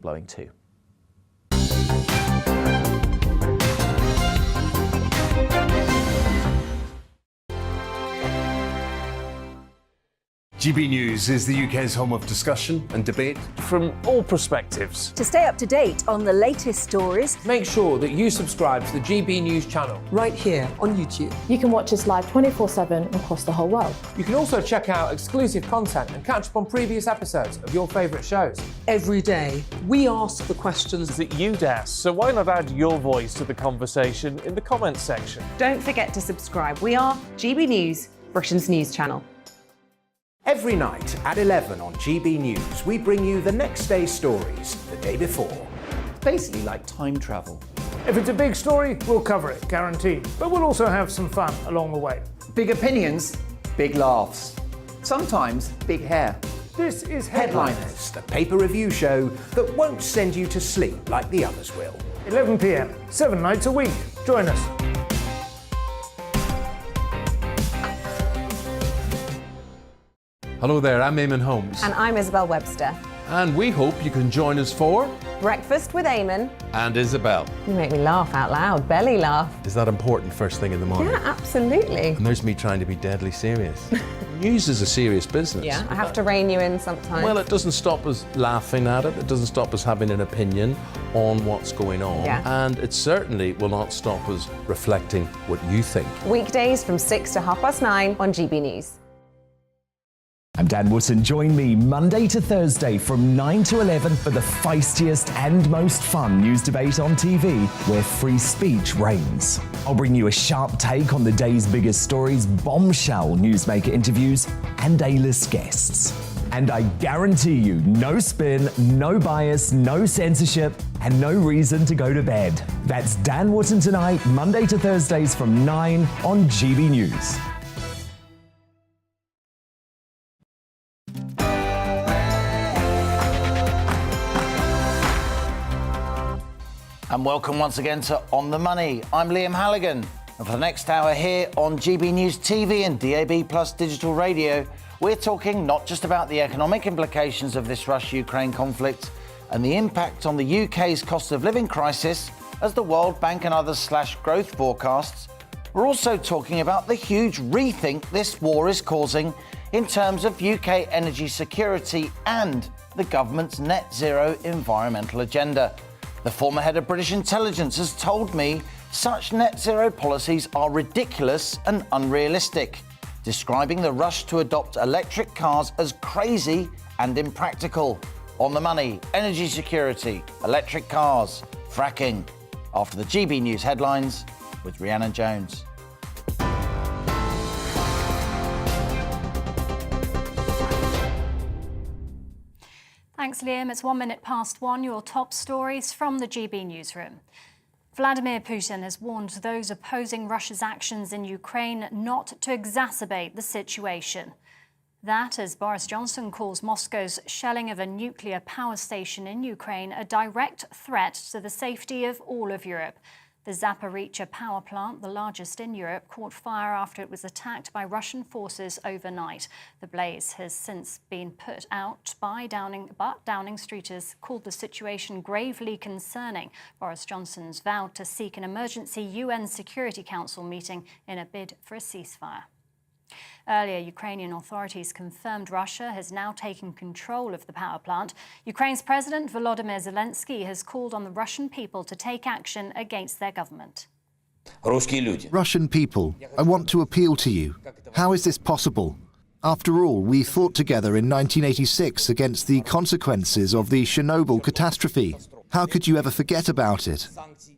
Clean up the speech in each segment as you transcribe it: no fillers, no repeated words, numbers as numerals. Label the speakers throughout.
Speaker 1: blowing too.
Speaker 2: GB News is the UK's home of discussion and debate
Speaker 3: from all perspectives.
Speaker 4: To stay up to date on the latest stories,
Speaker 3: make sure that you subscribe to the GB News channel
Speaker 5: right here on YouTube.
Speaker 6: You can watch us live 24/7 across the whole world.
Speaker 3: You can also check out exclusive content and catch up on previous episodes of your favourite shows.
Speaker 5: Every day, we ask the questions
Speaker 3: that you'd ask, so why not add your voice to the conversation in the comments section?
Speaker 7: Don't forget to subscribe. We are GB News, Britain's news channel.
Speaker 8: Every night at 11 on GB News, we bring you the next day's stories the day before.
Speaker 1: It's basically like time travel.
Speaker 9: If it's a big story, we'll cover it, guaranteed. But we'll also have some fun along the way.
Speaker 1: Big opinions, big laughs. Sometimes big hair.
Speaker 9: This is
Speaker 8: Headliners, the paper review show that won't send you to sleep like the others will.
Speaker 9: 11 p.m, 7 nights a week. Join us.
Speaker 2: Hello there, I'm Eamon Holmes.
Speaker 7: And I'm Isabel Webster.
Speaker 2: And we hope you can join us for
Speaker 7: Breakfast with Eamon.
Speaker 2: And Isabel.
Speaker 7: You make me laugh out loud, belly laugh.
Speaker 2: Is that important first thing in the morning?
Speaker 7: Yeah, absolutely.
Speaker 2: And there's me trying to be deadly serious. News is a serious business.
Speaker 7: Yeah, I have to rein you in sometimes.
Speaker 2: Well, it doesn't stop us laughing at it. It doesn't stop us having an opinion on what's going on.
Speaker 7: Yeah.
Speaker 2: And it certainly will not stop us reflecting what you think.
Speaker 7: Weekdays from 6 to 9:30 on GB News.
Speaker 10: I'm Dan Wootton. Join me Monday to Thursday from 9 to 11 for the feistiest and most fun news debate on TV, where free speech reigns. I'll bring you a sharp take on the day's biggest stories, bombshell newsmaker interviews, and A-list guests. And I guarantee you, no spin, no bias, no censorship, and no reason to go to bed. That's Dan Wootton tonight, Monday to Thursdays from 9 on GB News.
Speaker 11: And welcome once again to On the Money. I'm Liam Halligan, and for the next hour here on GB News TV and DAB Plus digital radio, we're talking not just about the economic implications of this Russia-Ukraine conflict and the impact on the UK's cost of living crisis as the World Bank and others slash growth forecasts. We're also talking about the huge rethink this war is causing in terms of UK energy security and the government's net zero environmental agenda. The former head of British intelligence has told me such net zero policies are ridiculous and unrealistic, describing the rush to adopt electric cars as crazy and impractical. On the Money, energy security, electric cars, fracking. After the GB News headlines with Rhiannon Jones.
Speaker 12: Thanks, Liam. It's 1:01. Your top stories from the GB newsroom. Vladimir Putin has warned those opposing Russia's actions in Ukraine not to exacerbate the situation. That as Boris Johnson calls Moscow's shelling of a nuclear power station in Ukraine a direct threat to the safety of all of Europe. The Zaporizhzhia power plant, the largest in Europe, caught fire after it was attacked by Russian forces overnight. The blaze has since been put out by Downing, but Downing Street has called the situation gravely concerning. Boris Johnson's vowed to seek an emergency UN Security Council meeting in a bid for a ceasefire. Earlier, Ukrainian authorities confirmed Russia has now taken control of the power plant. Ukraine's President Volodymyr Zelensky has called on the Russian people to take action against their government.
Speaker 13: Russian people, I want to appeal to you. How is this possible? After all, we fought together in 1986 against the consequences of the Chernobyl catastrophe. How could you ever forget about it?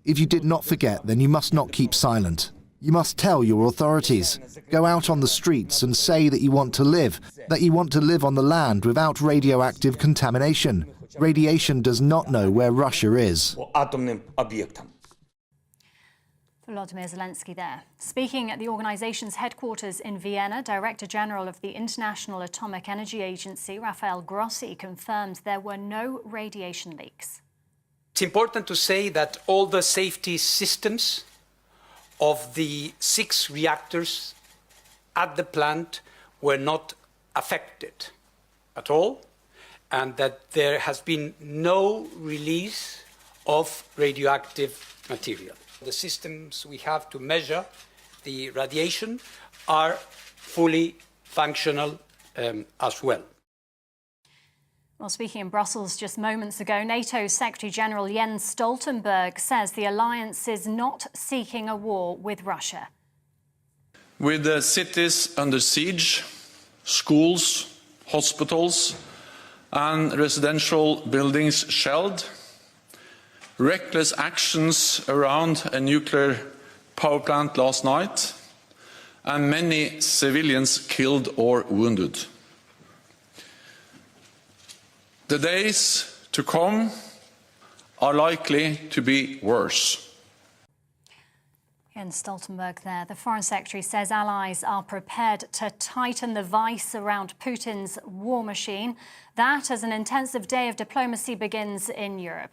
Speaker 13: If you did not forget, then you must not keep silent. You must tell your authorities. Go out on the streets and say that you want to live on the land without radioactive contamination. Radiation does not know where Russia is.
Speaker 12: Volodymyr Zelensky there. Speaking at the organization's headquarters in Vienna, Director General of the International Atomic Energy Agency, Rafael Grossi, confirmed there were no radiation leaks.
Speaker 14: It's important to say that all the safety systems of the 6 reactors at the plant were not affected at all. and that there has been no release of radioactive material. The systems we have to measure the radiation are fully functional as well.
Speaker 12: Well, speaking in Brussels just moments ago, NATO's Secretary-General Jens Stoltenberg says the alliance is not seeking a war with Russia.
Speaker 15: With the cities under siege, schools, hospitals and residential buildings shelled, reckless actions around a nuclear power plant last night, and many civilians killed or wounded. The days to come are likely to be worse.
Speaker 12: Jens Stoltenberg there. The Foreign Secretary says allies are prepared to tighten the vice around Putin's war machine. That as an intensive day of diplomacy begins in Europe.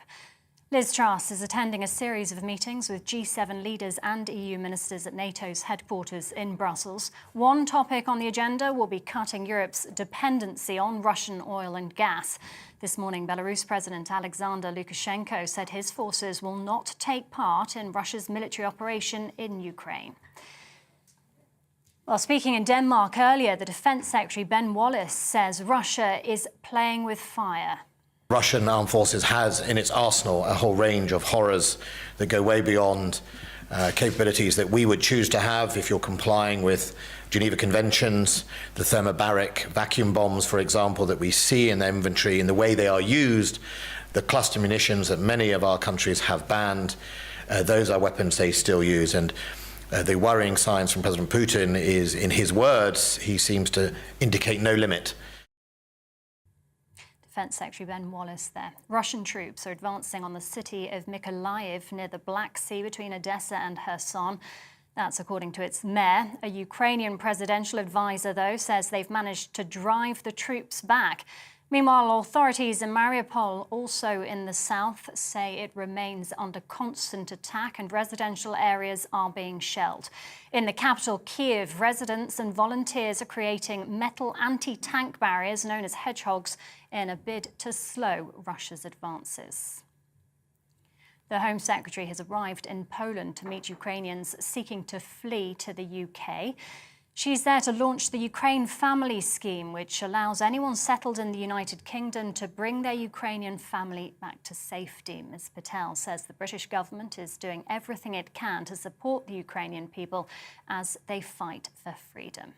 Speaker 12: Liz Truss is attending a series of meetings with G7 leaders and EU ministers at NATO's headquarters in Brussels. One topic on the agenda will be cutting Europe's dependency on Russian oil and gas. This morning, Belarus President Alexander Lukashenko said his forces will not take part in Russia's military operation in Ukraine. Well, speaking in Denmark earlier, the Defence Secretary Ben Wallace says Russia is playing with fire.
Speaker 16: Russian armed forces has in its arsenal a whole range of horrors that go way beyond capabilities that we would choose to have if you're complying with Geneva Conventions, the thermobaric vacuum bombs, for example, that we see in their inventory, in the way they are used, the cluster munitions that many of our countries have banned, those are weapons they still use. And the worrying signs from President Putin is, in his words, he seems to indicate no limit.
Speaker 12: Defence Secretary Ben Wallace there. Russian troops are advancing on the city of Mykolaiv near the Black Sea between Odessa and Kherson. That's according to its mayor. A Ukrainian presidential advisor, though, says they've managed to drive the troops back. Meanwhile, authorities in Mariupol, also in the south, say it remains under constant attack and residential areas are being shelled. In the capital, Kyiv, residents and volunteers are creating metal anti-tank barriers known as hedgehogs in a bid to slow Russia's advances. The Home Secretary has arrived in Poland to meet Ukrainians seeking to flee to the UK. She's there to launch the Ukraine Family Scheme, which allows anyone settled in the United Kingdom to bring their Ukrainian family back to safety. Ms. Patel says the British government is doing everything it can to support the Ukrainian people as they fight for freedom.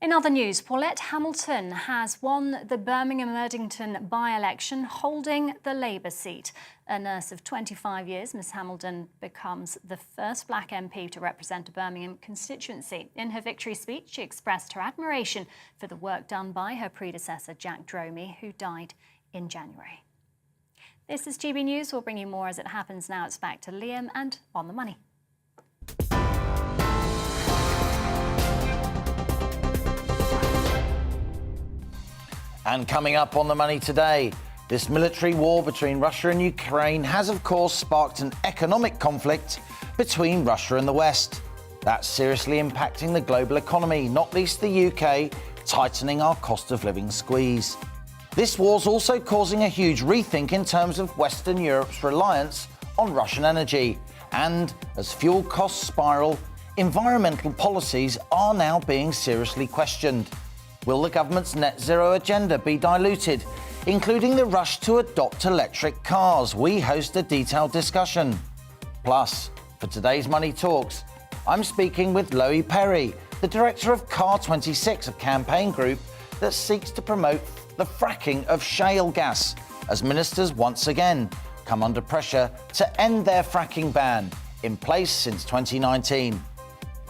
Speaker 12: In other news, Paulette Hamilton has won the Birmingham-Erdington by-election, holding the Labour seat. A nurse of 25 years, Ms Hamilton becomes the first black MP to represent a Birmingham constituency. In her victory speech, she expressed her admiration for the work done by her predecessor, Jack Dromey, who died in January. This is GB News. We'll bring you more as it happens now. It's back to Liam and On the Money.
Speaker 11: And coming up on the money today, this military war between Russia and Ukraine has, of course, sparked an economic conflict between Russia and the West. That's seriously impacting the global economy, not least the UK, tightening our cost of living squeeze. This war's also causing a huge rethink in terms of Western Europe's reliance on Russian energy. And as fuel costs spiral, environmental policies are now being seriously questioned. Will the government's net zero agenda be diluted, including the rush to adopt electric cars? We host a detailed discussion. Plus, for today's Money Talks, I'm speaking with Lois Perry, the director of Car 26, a campaign group that seeks to promote the fracking of shale gas, as ministers once again come under pressure to end their fracking ban, in place since 2019.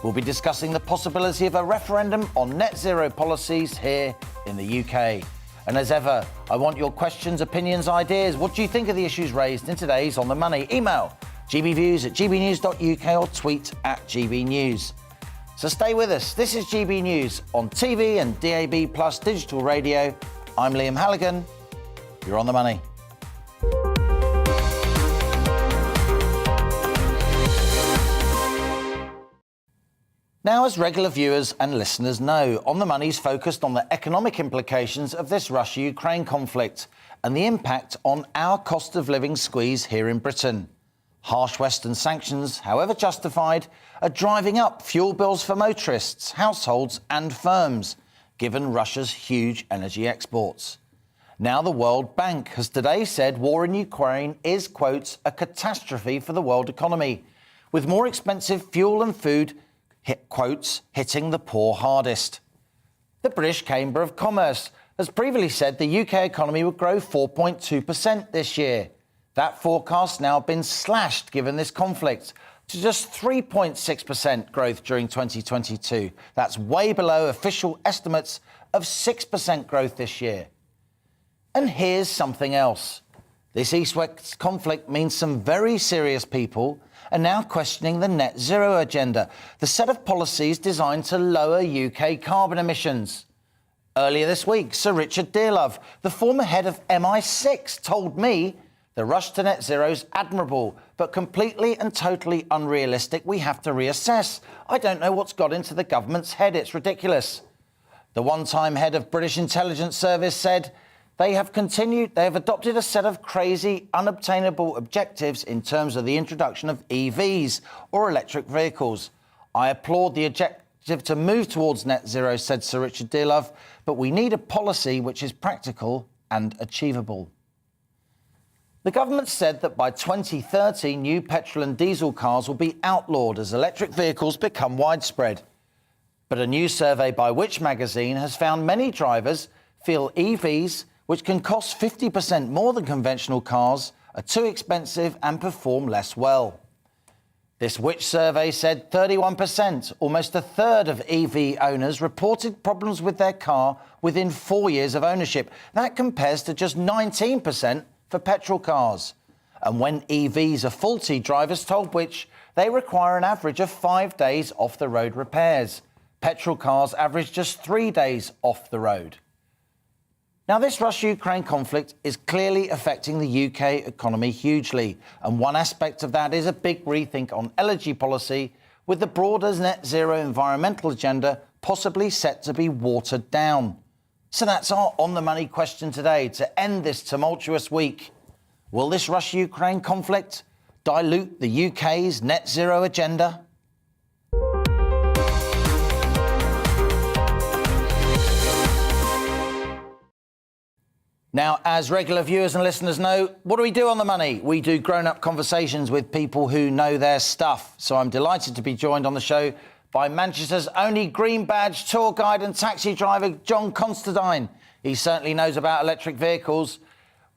Speaker 11: We'll be discussing the possibility of a referendum on net zero policies here in the UK. And as ever, I want your questions, opinions, ideas. What do you think of the issues raised in today's On the Money? Email gbviews@gbnews.uk or tweet @gbnews. So stay with us. This is GB News on TV and DAB+ digital radio. I'm Liam Halligan. You're On the Money. Now, as regular viewers and listeners know, On the Money's focused on the economic implications of this Russia-Ukraine conflict and the impact on our cost of living squeeze here in Britain. Harsh Western sanctions, however justified, are driving up fuel bills for motorists, households and firms, given Russia's huge energy exports. Now the World Bank has today said war in Ukraine is, quote, a catastrophe for the world economy, with more expensive fuel and food, quotes, hitting the poor hardest. The British Chamber of Commerce has previously said the UK economy would grow 4.2% this year. That forecast now been slashed given this conflict to just 3.6% growth during 2022. That's way below official estimates of 6% growth this year. And here's something else. This East-West conflict means some very serious people are now questioning the net zero agenda, the set of policies designed to lower UK carbon emissions. Earlier this week, Sir Richard Dearlove, the former head of MI6, told me the rush to net zero is admirable, but completely and totally unrealistic. We have to reassess. I don't know what's got into the government's head. It's ridiculous. The one-time head of British Intelligence Service said they have adopted a set of crazy, unobtainable objectives in terms of the introduction of EVs or electric vehicles. I applaud the objective to move towards net zero, said Sir Richard Dearlove, but we need a policy which is practical and achievable. The government said that by 2030, new petrol and diesel cars will be outlawed as electric vehicles become widespread. But a new survey by Which magazine has found many drivers feel EVs, which can cost 50% more than conventional cars, are too expensive and perform less well. This Which survey said 31%, almost a third of EV owners, reported problems with their car within 4 years of ownership. That compares to just 19% for petrol cars. And when EVs are faulty, drivers told Which they require an average of 5 days off the road repairs. Petrol cars average just 3 days off the road. Now, this Russia-Ukraine conflict is clearly affecting the UK economy hugely, and one aspect of that is a big rethink on energy policy, with the broader net zero environmental agenda possibly set to be watered down. So that's our On the Money question today to end this tumultuous week. Will this Russia-Ukraine conflict dilute the UK's net zero agenda? Now, as regular viewers and listeners know, what do we do on The Money? We do grown-up conversations with people who know their stuff. So I'm delighted to be joined on the show by Manchester's only green badge tour guide and taxi driver, John Constantine. He certainly knows about electric vehicles.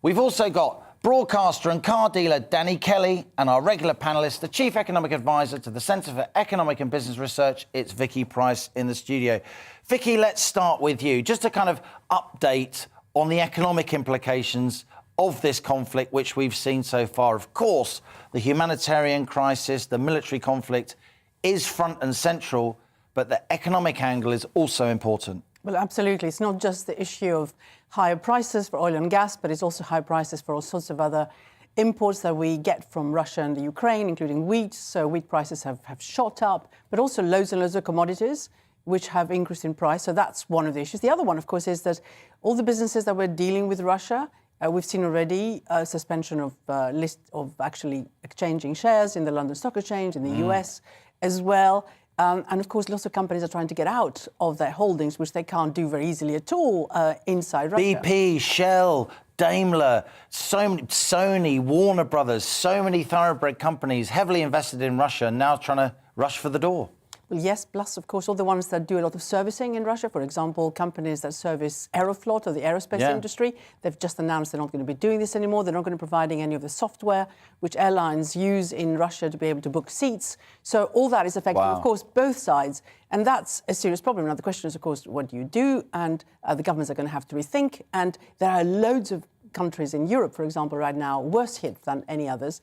Speaker 11: We've also got broadcaster and car dealer Danny Kelly, and our regular panellist, the Chief Economic Advisor to the Centre for Economic and Business Research, it's Vicky Price in the studio. Vicky, let's start with you. Just to kind of update on the economic implications of this conflict, which we've seen so far. Of course, the humanitarian crisis, the military conflict is front and central, but the economic angle is also important.
Speaker 17: Well, absolutely. It's not just the issue of higher prices for oil and gas, but it's also high prices for all sorts of other imports that we get from Russia and the Ukraine, including wheat. So wheat prices have shot up, but also loads and loads of commodities which have increased in price. So that's one of the issues. The other one, of course, is that all the businesses that we're dealing with Russia, we've seen already a suspension of list of actually exchanging shares in the London Stock Exchange, in the US as well. And of course, lots of companies are trying to get out of their holdings, which they can't do very easily at all inside Russia.
Speaker 11: BP, Shell, Daimler, so many, Sony, Warner Brothers, so many thoroughbred companies heavily invested in Russia now trying to rush for the door.
Speaker 17: Well, yes, plus, of course, all the ones that do a lot of servicing in Russia. For example, companies that service Aeroflot or the aerospace industry. They've just announced they're not going to be doing this anymore. They're not going to be providing any of the software which airlines use in Russia to be able to book seats. So all that is affecting, of course, both sides. And that's a serious problem. Now, the question is, of course, what do you do? And the governments are going to have to rethink. And there are loads of countries in Europe, for example, right now, worse hit than any others.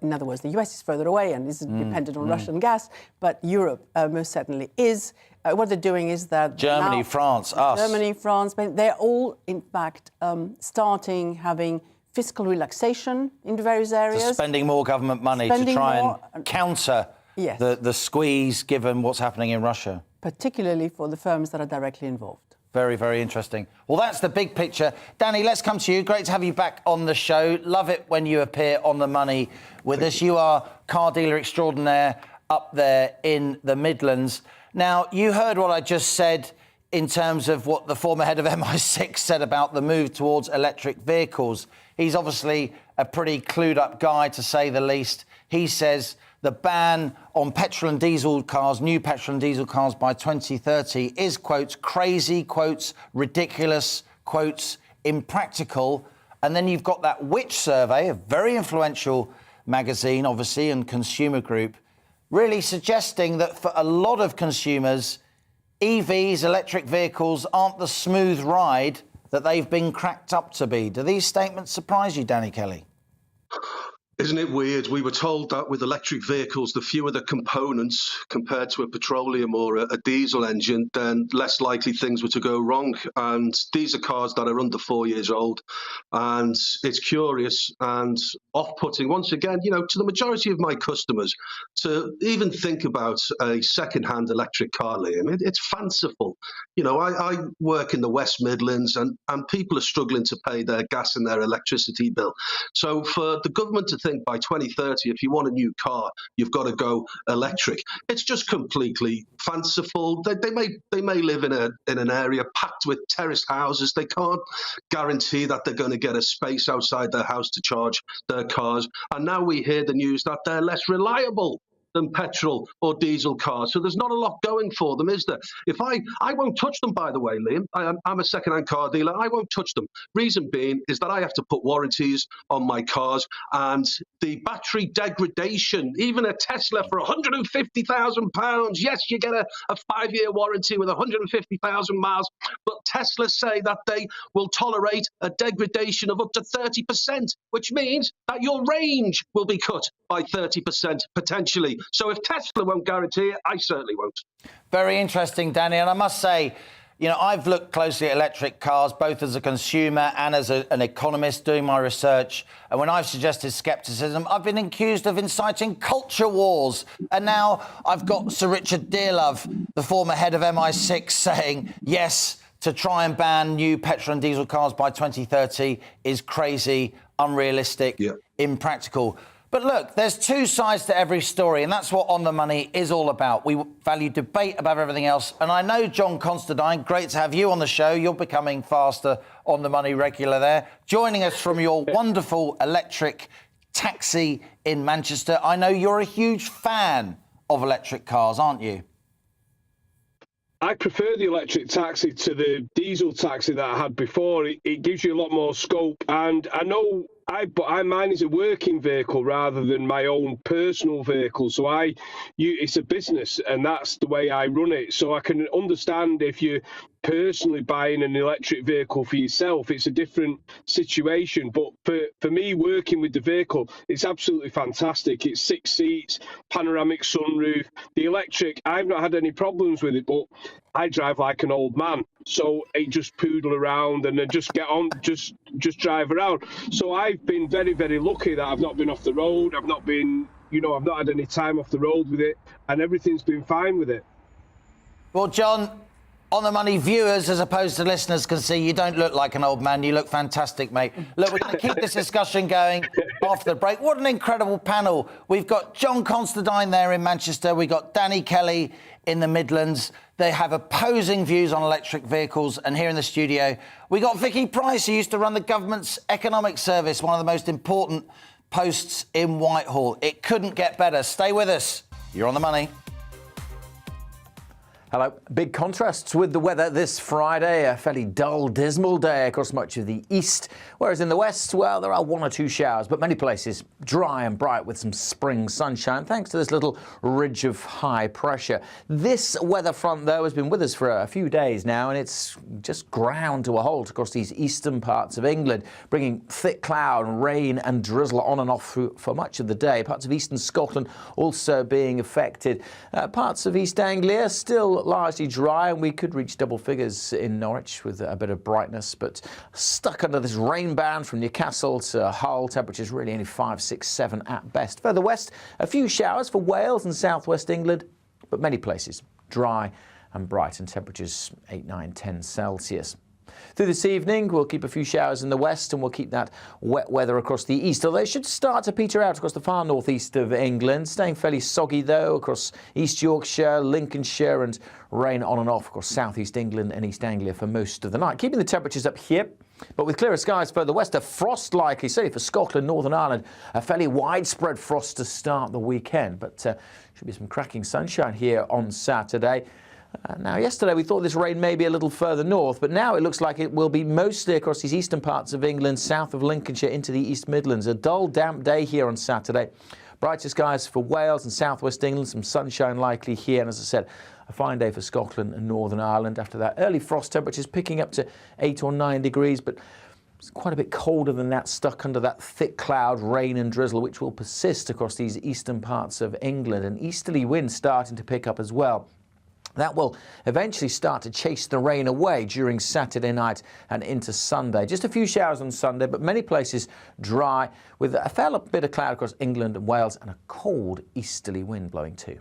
Speaker 17: In other words, the US is further away and is dependent on Russian gas, but Europe most certainly is. What they're doing is that
Speaker 11: Germany, France, us.
Speaker 17: Germany, France, they're all, in fact, starting having fiscal relaxation in various areas.
Speaker 11: So spending more government money to try and counter
Speaker 17: Yes.
Speaker 11: the squeeze given what's happening in Russia?
Speaker 17: Particularly for the firms that are directly involved.
Speaker 11: Very, very interesting. Well, that's the big picture. Danny, let's come to you. Great to have you back on the show. Love it when you appear on The Money with us. You are car dealer extraordinaire up there in the Midlands. Now, you heard what I just said in terms of what the former head of MI6 said about the move towards electric vehicles. He's obviously a pretty clued up guy, to say the least. He says the ban on petrol and diesel cars, new petrol and diesel cars by 2030 is, quotes, crazy, quotes, ridiculous, quotes, impractical. And then you've got that Which survey, a very influential magazine, obviously, and consumer group, really suggesting that for a lot of consumers, EVs, electric vehicles, aren't the smooth ride that they've been cracked up to be. Do these statements surprise you, Danny Kelly?
Speaker 18: Isn't it weird? We were told that with electric vehicles, the fewer the components compared to a petroleum or a diesel engine, then less likely things were to go wrong. And these are cars that are under 4 years old. And it's curious and off-putting, once again, you know, to the majority of my customers, to even think about a second-hand electric car, Liam. It's fanciful. You know, I work in the West Midlands and people are struggling to pay their gas and their electricity bill. So for the government to think by 2030, if you want a new car, you've got to go electric, it's just completely fanciful. They may live in an area packed with terraced houses. They can't guarantee that they're going to get a space outside their house to charge their cars. And now we hear the news that they're less reliable than petrol or diesel cars. So there's not a lot going for them, is there? If I won't touch them, by the way, Liam. I'm a second-hand car dealer. I won't touch them. Reason being is that I have to put warranties on my cars, and the battery degradation, even a Tesla for £150,000. Yes, you get a 5-year warranty with 150,000 miles, but Tesla say that they will tolerate a degradation of up to 30%, which means that your range will be cut by 30% potentially. So if Tesla won't guarantee it, I certainly won't.
Speaker 11: Very interesting, Danny. And I must say, you know, I've looked closely at electric cars, both as a consumer and as an economist doing my research. And when I've suggested scepticism, I've been accused of inciting culture wars. And now I've got Sir Richard Dearlove, the former head of MI6, saying, yes, to try and ban new petrol and diesel cars by 2030 is crazy, unrealistic, impractical. But look, there's two sides to every story, and that's what On the Money is all about. We value debate above everything else. And I know John Constantine, great to have you on the show. You're becoming faster On the Money regular there. Joining us from your wonderful electric taxi in Manchester. I know you're a huge fan of electric cars, aren't you?
Speaker 19: I prefer the electric taxi to the diesel taxi that I had before. It gives you a lot more scope, and I know mine is a working vehicle rather than my own personal vehicle. So it's a business, and that's the way I run it. So I can understand if you're personally buying an electric vehicle for yourself, it's a different situation. But for me, working with the vehicle, it's absolutely fantastic. It's 6 seats, panoramic sunroof. The electric, I've not had any problems with it, but I drive like an old man. So I just poodle around and then just get on, just drive around. So I've been very, very lucky that I've not been off the road. I've not had any time off the road with it, and everything's been fine with it.
Speaker 11: Well, John, On the Money viewers, as opposed to listeners, can see you don't look like an old man. You look fantastic, mate. Look, we're going to keep this discussion going after the break. What an incredible panel. We've got John Constantine there in Manchester. We've got Danny Kelly in the Midlands. They have opposing views on electric vehicles. And here in the studio, we got Vicky Price, who used to run the government's economic service, one of the most important posts in Whitehall. It couldn't get better. Stay with us. You're On the Money.
Speaker 20: Hello. Big contrasts with the weather this Friday. A fairly dull, dismal day across much of the east. Whereas in the west, well, there are 1 or 2 showers, but many places dry and bright with some spring sunshine, thanks to this little ridge of high pressure. This weather front, though, has been with us for a few days now, and it's just ground to a halt across these eastern parts of England, bringing thick cloud, rain and drizzle on and off for much of the day. Parts of eastern Scotland also being affected. Parts of East Anglia still but largely dry, and we could reach double figures in Norwich with a bit of brightness, but stuck under this rain band from Newcastle to Hull. Temperatures really only 5, 6, 7 at best. Further west, a few showers for Wales and southwest England, but many places dry and bright, and temperatures 8, 9, 10 Celsius. Through this evening, we'll keep a few showers in the west, and we'll keep that wet weather across the east, although it should start to peter out across the far northeast of England. Staying fairly soggy, though, across East Yorkshire, Lincolnshire, and rain on and off across southeast England and East Anglia for most of the night. Keeping the temperatures up here, but with clearer skies further west, a frost likely, certainly for Scotland, Northern Ireland, a fairly widespread frost to start the weekend, but should be some cracking sunshine here on Saturday. Now, yesterday we thought this rain may be a little further north, but now it looks like it will be mostly across these eastern parts of England, south of Lincolnshire into the East Midlands. A dull, damp day here on Saturday. Brighter skies for Wales and southwest England, some sunshine likely here, and as I said, a fine day for Scotland and Northern Ireland. After that, early frost temperatures picking up to 8 or 9 degrees, but it's quite a bit colder than that, stuck under that thick cloud, rain and drizzle, which will persist across these eastern parts of England. And easterly winds starting to pick up as well. That will eventually start to chase the rain away during Saturday night and into Sunday. Just a few showers on Sunday, but many places dry, with a fair bit of cloud across England and Wales and a cold easterly wind blowing too.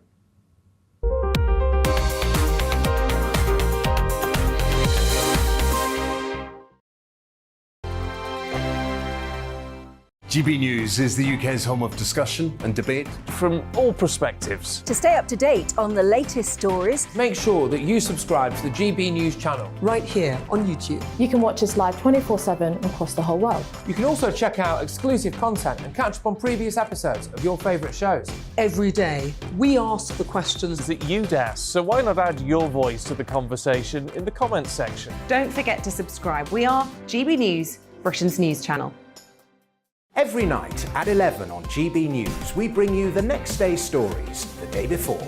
Speaker 21: GB News is the UK's home of discussion and debate from all perspectives.
Speaker 4: To stay up to date on the latest stories,
Speaker 3: make sure that you subscribe to the GB News channel
Speaker 5: right here on YouTube.
Speaker 6: You can watch us live 24/7 across the whole world.
Speaker 3: You can also check out exclusive content and catch up on previous episodes of your favourite shows.
Speaker 5: Every day, we ask the questions
Speaker 21: that you'd ask, so why not add your voice to the conversation in the comments section?
Speaker 7: Don't forget to subscribe. We are GB News, Britain's news channel.
Speaker 8: Every night at 11 on GB News, we bring you the next day's stories the day before.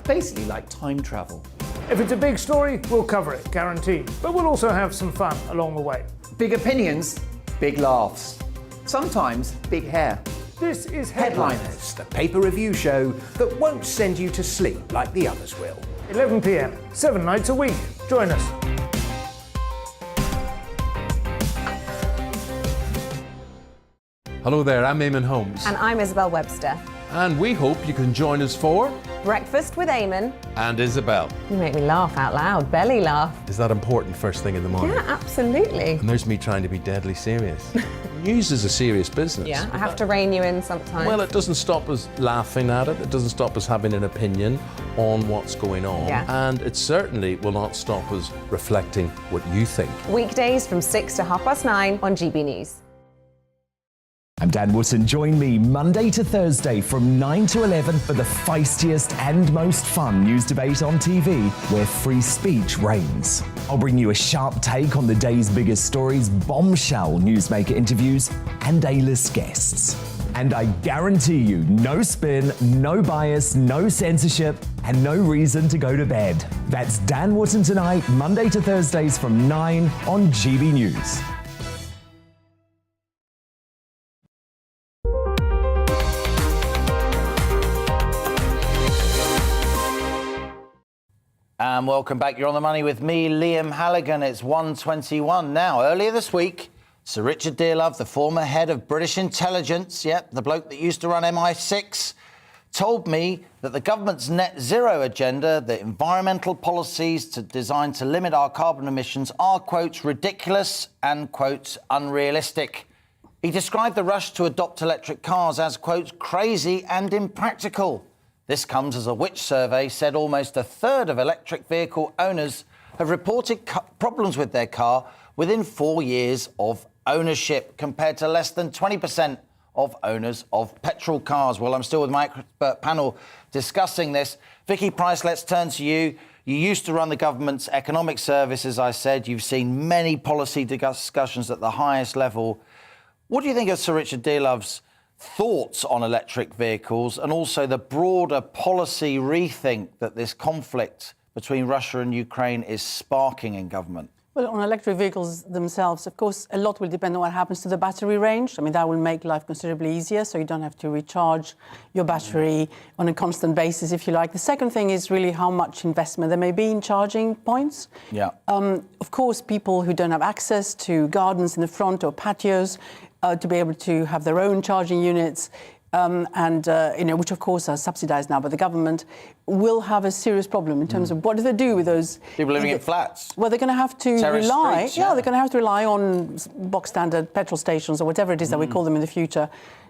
Speaker 1: Basically like time travel.
Speaker 9: If it's a big story, we'll cover it, guaranteed. But we'll also have some fun along the way.
Speaker 1: Big opinions, big laughs. Sometimes big hair.
Speaker 9: This is
Speaker 8: Headliners, the paper review show that won't send you to sleep like the others will.
Speaker 9: 11 p.m, 7 nights a week. Join us.
Speaker 2: Hello there, I'm Eamon Holmes.
Speaker 22: And I'm Isabel Webster.
Speaker 2: And we hope you can join us for
Speaker 22: Breakfast with Eamon.
Speaker 2: And Isabel.
Speaker 22: You make me laugh out loud, belly laugh.
Speaker 2: Is that important first thing in the morning?
Speaker 22: Yeah, absolutely.
Speaker 2: And there's me trying to be deadly serious. News is a serious business.
Speaker 22: Yeah, I have to rein you in sometimes.
Speaker 2: Well, it doesn't stop us laughing at it. It doesn't stop us having an opinion on what's going on.
Speaker 22: Yeah.
Speaker 2: And it certainly will not stop us reflecting what you think.
Speaker 22: Weekdays from 6 to 9:30 on GB News.
Speaker 10: I'm Dan Wootton. Join me Monday to Thursday from 9 to 11 for the feistiest and most fun news debate on TV, where free speech reigns. I'll bring you a sharp take on the day's biggest stories, bombshell newsmaker interviews, and A-list guests. And I guarantee you, no spin, no bias, no censorship, and no reason to go to bed. That's Dan Wootton tonight, Monday to Thursdays from 9 on GB News.
Speaker 11: And welcome back. You're on the money with me, Liam Halligan. It's 1:21 now. Earlier this week, Sir Richard Dearlove, the former head of British intelligence, the bloke that used to run MI6, told me that the government's net zero agenda, the environmental policies designed to limit our carbon emissions are, quote, ridiculous and, quote, unrealistic. He described the rush to adopt electric cars as, quote, crazy and impractical. This comes as a Which survey said almost a third of electric vehicle owners have reported problems with their car within 4 years of ownership, compared to less than 20% of owners of petrol cars. Well, I'm still with my expert panel discussing this. Vicky Price, let's turn to you. You used to run the government's economic service, as I said. You've seen many policy discussions at the highest level. What do you think of Sir Richard Dearlove's thoughts on electric vehicles, and also the broader policy rethink that this conflict between Russia and Ukraine is sparking in government?
Speaker 17: Well, on electric vehicles themselves, of course, a lot will depend on what happens to the battery range. I mean, that will make life considerably easier, so you don't have to recharge your battery on a constant basis, if you like. The second thing is really how much investment there may be in charging points.
Speaker 11: Yeah.
Speaker 17: Of course, people who don't have access to gardens in the front or patios to be able to have their own charging units, which of course are subsidised now by the government, will have a serious problem in terms of what do they do with those
Speaker 11: people living in flats.
Speaker 17: Well, they're going to have to rely. They're going to have to rely on box standard petrol stations or whatever it is that we call them in the future.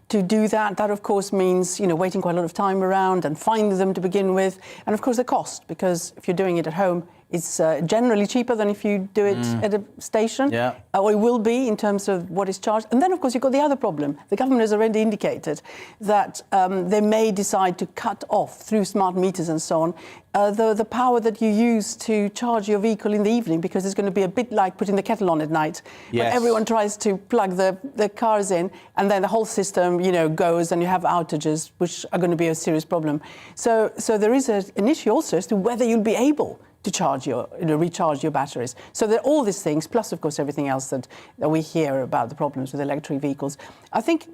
Speaker 17: To do that, of course means waiting quite a lot of time around and finding them to begin with, and of course the cost, because if you're doing it at home, it's generally cheaper than if you do it at a station, or it will be in terms of what is charged. And then, of course, you've got the other problem. The government has already indicated that they may decide to cut off, through smart meters and so on, the power that you use to charge your vehicle in the evening, because it's going to be a bit like putting the kettle on at night. When everyone tries to plug the cars in, and then the whole system, goes, and you have outages, which are going to be a serious problem. So there is an issue also as to whether you'll be able to recharge your batteries. So there are all these things, plus, of course, everything else that we hear about the problems with electric vehicles. I think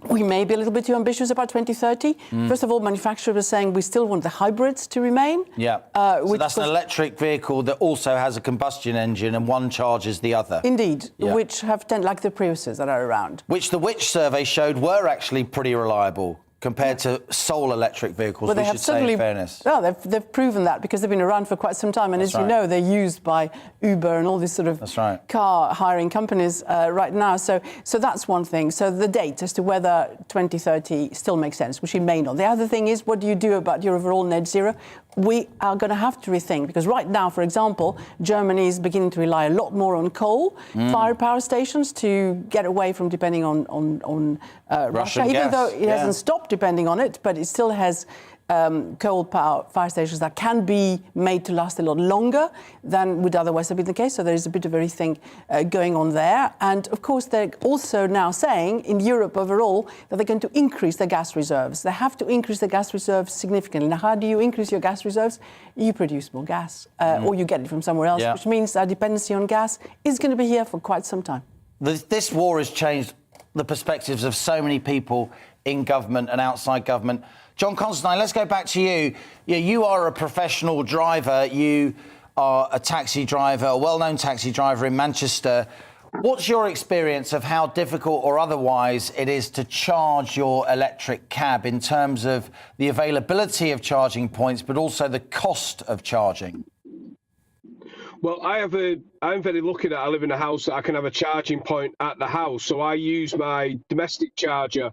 Speaker 17: we may be a little bit too ambitious about 2030. First of all, manufacturers are saying we still want the hybrids to remain.
Speaker 11: Yeah. So that's an electric vehicle that also has a combustion engine and one charges the other.
Speaker 17: Indeed, which have like the Priuses that are around.
Speaker 11: Which the Which survey showed were actually pretty reliable compared to sole electric vehicles,
Speaker 17: well,
Speaker 11: we should say, in fairness.
Speaker 17: Well, they've proven that because they've been around for quite some time. And as you know, they're used by Uber and all these sort of car hiring companies right now. So that's one thing. So the date as to whether 2030 still makes sense, which it may not. The other thing is, what do you do about your overall net zero? We are going to have to rethink, because right now, for example, Germany is beginning to rely a lot more on coal-fired power stations to get away from depending on Russia, even though it hasn't stopped depending on it, but it still has coal power fire stations that can be made to last a lot longer than would otherwise have been the case. So there is a bit of a rethink going on there. And of course, they're also now saying in Europe overall that they're going to increase their gas reserves. They have to increase their gas reserves significantly. Now, how do you increase your gas reserves? You produce more gas, or you get it from somewhere else, which means our dependency on gas is going to be here for quite some time.
Speaker 11: This war has changed the perspectives of so many people in government and outside government. John Constantine, let's go back to you. You are a professional driver. You are a taxi driver, a well-known taxi driver in Manchester. What's your experience of how difficult or otherwise it is to charge your electric cab in terms of the availability of charging points, but also the cost of charging?
Speaker 19: Well, I'm very lucky that I live in a house that I can have a charging point at the house. So I use my domestic charger.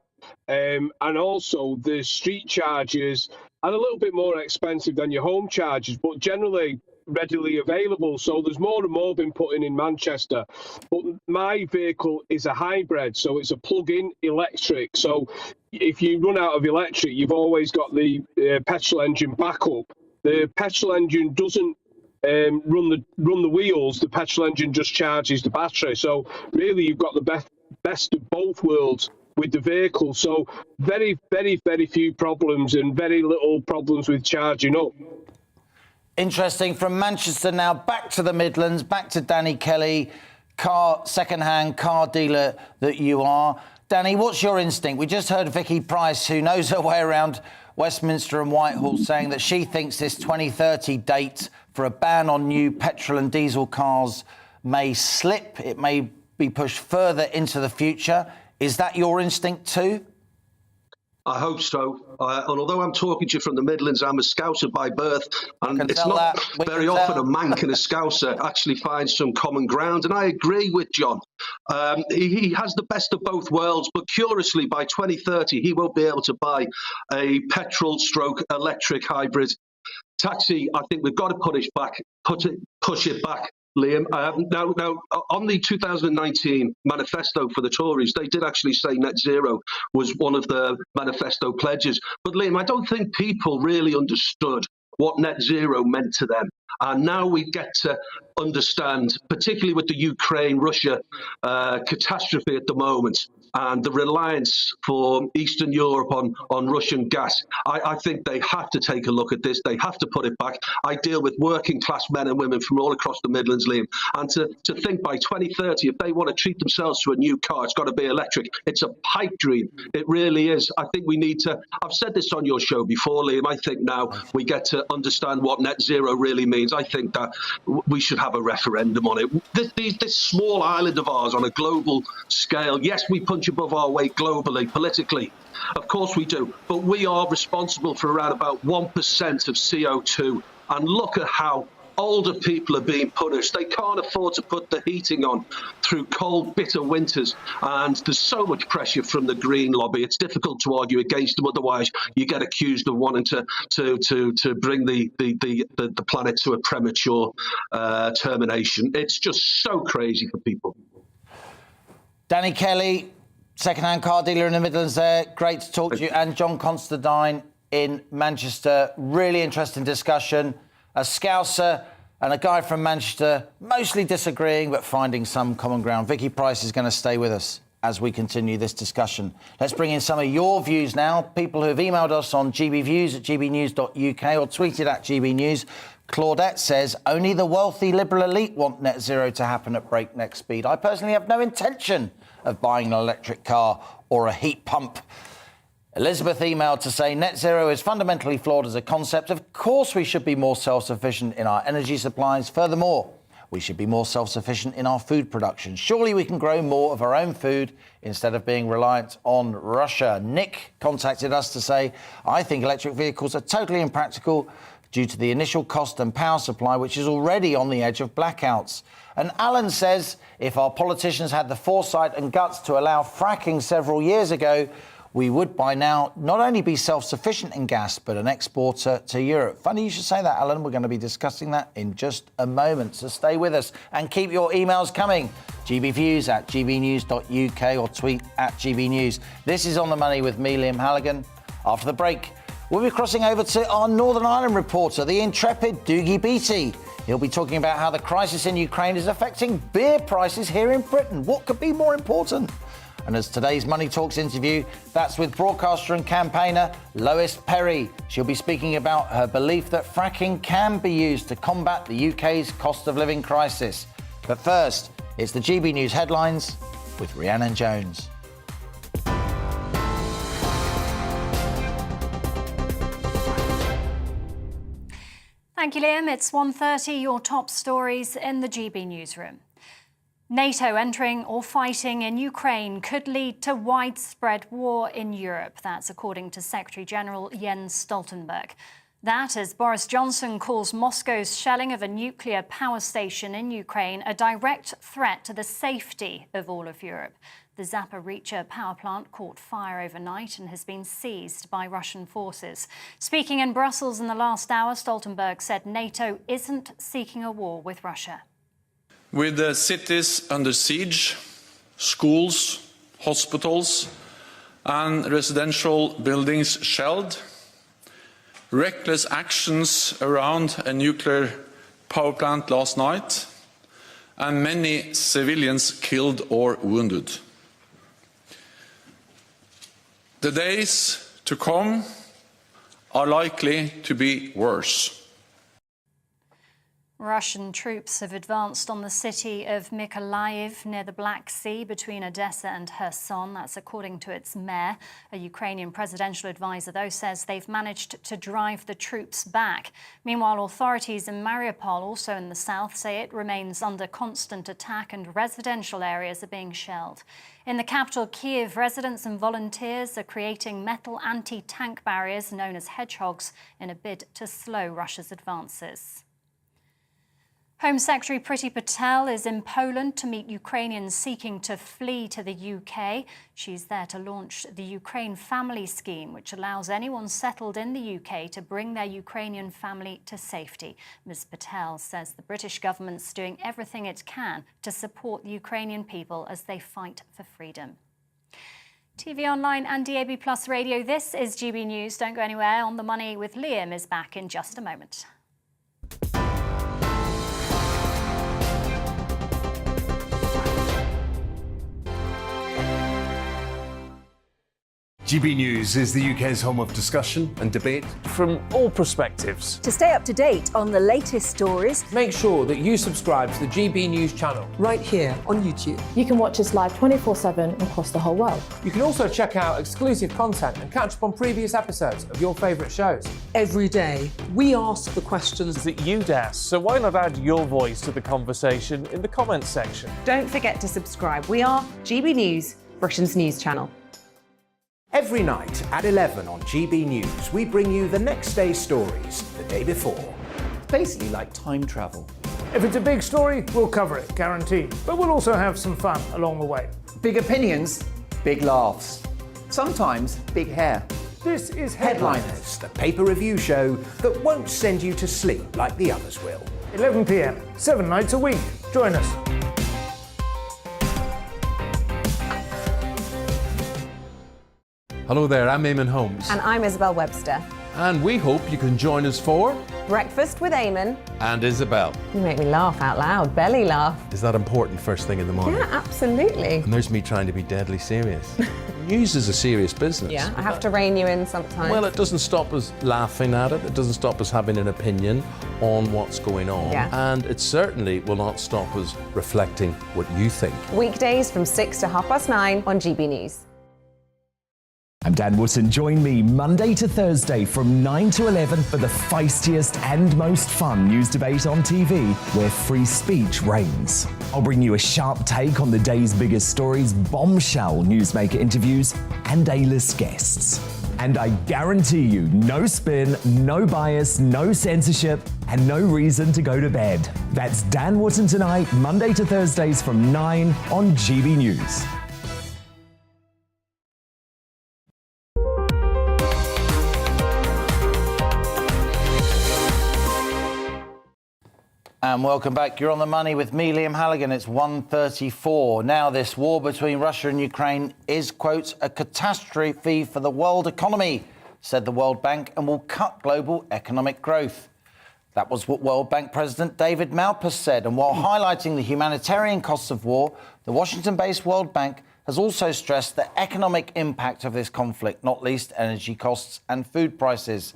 Speaker 19: And also the street chargers are a little bit more expensive than your home chargers, but generally readily available. So there's more and more been put in Manchester. But my vehicle is a hybrid, so it's a plug-in electric. So if you run out of electric, you've always got the petrol engine backup. The petrol engine doesn't run the wheels. The petrol engine just charges the battery. So really, you've got the best of both worlds with the vehicle. So very, very, very few problems and very little problems with charging up.
Speaker 11: Interesting. From Manchester now, back to the Midlands, back to Danny Kelly, second-hand car dealer that you are. Danny, what's your instinct? We just heard Vicky Price, who knows her way around Westminster and Whitehall, saying that she thinks this 2030 date for a ban on new petrol and diesel cars may slip. It may be pushed further into the future. Is that your instinct too?
Speaker 18: I hope so. And although I'm talking to you from the Midlands, I'm a Scouser by birth. And it's not very often a Manc and a Scouser actually find some common ground. And I agree with John. He has the best of both worlds. But curiously, by 2030, he won't be able to buy a petrol/electric hybrid taxi. I think we've got to push it back. Liam, now, on the 2019 manifesto for the Tories, they did actually say net zero was one of the manifesto pledges. But Liam, I don't think people really understood what net zero meant to them. And now we get to understand, particularly with the Ukraine-Russia catastrophe at the moment, and the reliance for Eastern Europe on Russian gas. I think they have to take a look at this. They have to put it back. I deal with working class men and women from all across the Midlands, Liam, and to think by 2030, if they want to treat themselves to a new car, it's got to be electric. It's a pipe dream. It really is. I think we need to, I've said this on your show before, Liam, I think now we get to understand what net zero really means. I think that we should have a referendum on it. This small island of ours on a global scale, yes, we punch above our weight globally, politically. Of course we do. But we are responsible for around about 1% of CO2. And look at how older people are being punished. They can't afford to put the heating on through cold, bitter winters. And there's so much pressure from the green lobby. It's difficult to argue against them. Otherwise, you get accused of wanting to bring the planet to a premature termination. It's just so crazy for people.
Speaker 11: Danny Kelly, second-hand car dealer in the Midlands there. Great to talk to you. And John Constantine in Manchester. Really interesting discussion. A Scouser and a guy from Manchester mostly disagreeing but finding some common ground. Vicky Price is going to stay with us as we continue this discussion. Let's bring in some of your views now. People who have emailed us on gbviews@gbnews.uk or tweeted at GBNews. Claudette says, only the wealthy liberal elite want net zero to happen at breakneck speed. I personally have no intention of buying an electric car or a heat pump. Elizabeth emailed to say net zero is fundamentally flawed as a concept. Of course we should be more self-sufficient in our energy supplies. Furthermore, we should be more self-sufficient in our food production. Surely we can grow more of our own food instead of being reliant on Russia. Nick contacted us to say, I think electric vehicles are totally impractical due to the initial cost and power supply, which is already on the edge of blackouts. And Alan says, if our politicians had the foresight and guts to allow fracking several years ago, we would by now not only be self-sufficient in gas, but an exporter to Europe. Funny you should say that, Alan. We're going to be discussing that in just a moment. So stay with us and keep your emails coming. gbviews@gbnews.uk or tweet at GBNews. This is On the Money with me, Liam Halligan. After the break, we'll be crossing over to our Northern Ireland reporter, the intrepid Doogie Beattie. He'll be talking about how the crisis in Ukraine is affecting beer prices here in Britain. What could be more important? And as today's Money Talks interview, that's with broadcaster and campaigner Lois Perry. She'll be speaking about her belief that fracking can be used to combat the UK's cost of living crisis. But first, it's the GB News headlines with Rhiannon Jones.
Speaker 12: Thank you, Liam. It's 1:30, your top stories in the GB newsroom. NATO entering or fighting in Ukraine could lead to widespread war in Europe. That's according to Secretary-General Jens Stoltenberg. That as Boris Johnson calls Moscow's shelling of a nuclear power station in Ukraine a direct threat to the safety of all of Europe. The Zaporizhzhia power plant caught fire overnight and has been seized by Russian forces. Speaking in Brussels in the last hour, Stoltenberg said NATO isn't seeking a war with Russia.
Speaker 15: With the cities under siege, schools, hospitals and residential buildings shelled, reckless actions around a nuclear power plant last night, and many civilians killed or wounded. The days to come are likely to be worse.
Speaker 12: Russian troops have advanced on the city of Mykolaiv near the Black Sea between Odessa and Kherson. That's according to its mayor. A Ukrainian presidential advisor, though, says they've managed to drive the troops back. Meanwhile, authorities in Mariupol, also in the south, say it remains under constant attack and residential areas are being shelled. In the capital, Kyiv, residents and volunteers are creating metal anti-tank barriers known as hedgehogs in a bid to slow Russia's advances. Home Secretary Priti Patel is in Poland to meet Ukrainians seeking to flee to the UK. She's there to launch the Ukraine Family Scheme, which allows anyone settled in the UK to bring their Ukrainian family to safety. Ms. Patel says the British government's doing everything it can to support the Ukrainian people as they fight for freedom. TV online and DAB Plus radio, this is GB News. Don't go anywhere. On the Money with Liam is back in just a moment.
Speaker 21: GB News is the UK's home of discussion and debate
Speaker 3: from all perspectives.
Speaker 4: To stay up to date on the latest stories,
Speaker 3: make sure that you subscribe to the GB News channel
Speaker 5: right here on YouTube.
Speaker 6: You can watch us live 24/7 across the whole world.
Speaker 3: You can also check out exclusive content and catch up on previous episodes of your favourite shows.
Speaker 5: Every day, we ask the questions
Speaker 9: that you'd ask, so why not add your voice to the conversation in the comments section?
Speaker 7: Don't forget to subscribe. We are GB News, Britain's news channel.
Speaker 8: Every night at 11 on GB News, we bring you the next day's stories the day before.
Speaker 1: Basically like time travel.
Speaker 9: If it's a big story, we'll cover it, guaranteed. But we'll also have some fun along the way.
Speaker 1: Big opinions, big laughs. Sometimes big hair.
Speaker 9: This is
Speaker 8: Headliners, the paper review show that won't send you to sleep like the others will.
Speaker 9: 11 p.m, 7 nights a week. Join us.
Speaker 2: Hello there, I'm Eamon Holmes.
Speaker 22: And I'm Isabel Webster.
Speaker 2: And we hope you can join us for
Speaker 22: Breakfast with Eamon
Speaker 2: and Isabel.
Speaker 22: You make me laugh out loud, belly laugh.
Speaker 2: Is that important first thing in the morning?
Speaker 22: Yeah, absolutely.
Speaker 2: And there's me trying to be deadly serious. News is a serious business.
Speaker 22: Yeah, I have to rein you in sometimes.
Speaker 2: Well, it doesn't stop us laughing at it. It doesn't stop us having an opinion on what's going on.
Speaker 22: Yeah.
Speaker 2: And it certainly will not stop us reflecting what you think.
Speaker 22: Weekdays from 6 to 9:30 on GB News.
Speaker 10: I'm Dan Wootton. Join me Monday to Thursday from 9 to 11 for the feistiest and most fun news debate on TV, where free speech reigns. I'll bring you a sharp take on the day's biggest stories, bombshell newsmaker interviews, and A-list guests. And I guarantee you, no spin, no bias, no censorship, and no reason to go to bed. That's Dan Wootton tonight, Monday to Thursdays from 9 on GB News.
Speaker 11: And welcome back. You're on the money with me, Liam Halligan. It's 1:34. Now, this war between Russia and Ukraine is, quote, a catastrophe for the world economy, said the World Bank, and will cut global economic growth. That was what World Bank President David Malpass said. And while highlighting the humanitarian costs of war, the Washington-based World Bank has also stressed the economic impact of this conflict, not least energy costs and food prices.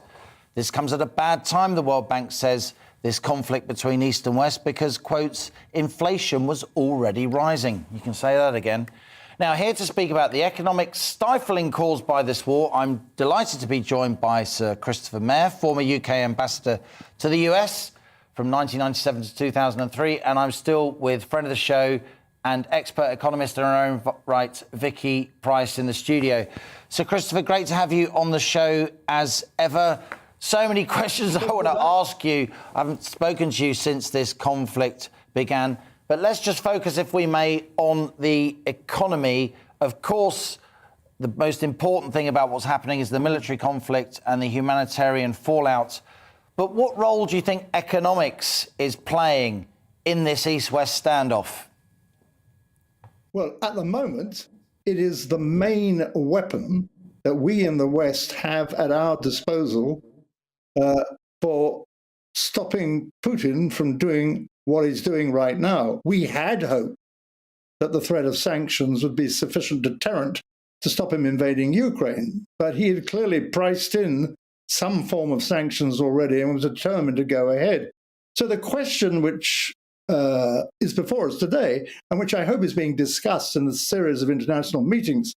Speaker 11: This comes at a bad time, the World Bank says, this conflict between East and West, because, quotes, inflation was already rising. You can say that again. Now, here to speak about the economic stifling caused by this war, I'm delighted to be joined by Sir Christopher Mair, former UK ambassador to the US from 1997 to 2003, and I'm still with friend of the show and expert economist in her own right, Vicky Price, in the studio. Sir Christopher, great to have you on the show as ever. So many questions I want to ask you. I haven't spoken to you since this conflict began. But let's just focus, if we may, on the economy. Of course, the most important thing about what's happening is the military conflict and the humanitarian fallout. But what role do you think economics is playing in this East-West standoff?
Speaker 13: Well, at the moment, it is the main weapon that we in the West have at our disposal for stopping Putin from doing what he's doing right now. We had hoped that the threat of sanctions would be sufficient deterrent to stop him invading Ukraine, but he had clearly priced in some form of sanctions already and was determined to go ahead. So the question which is before us today, and which I hope is being discussed in the series of international meetings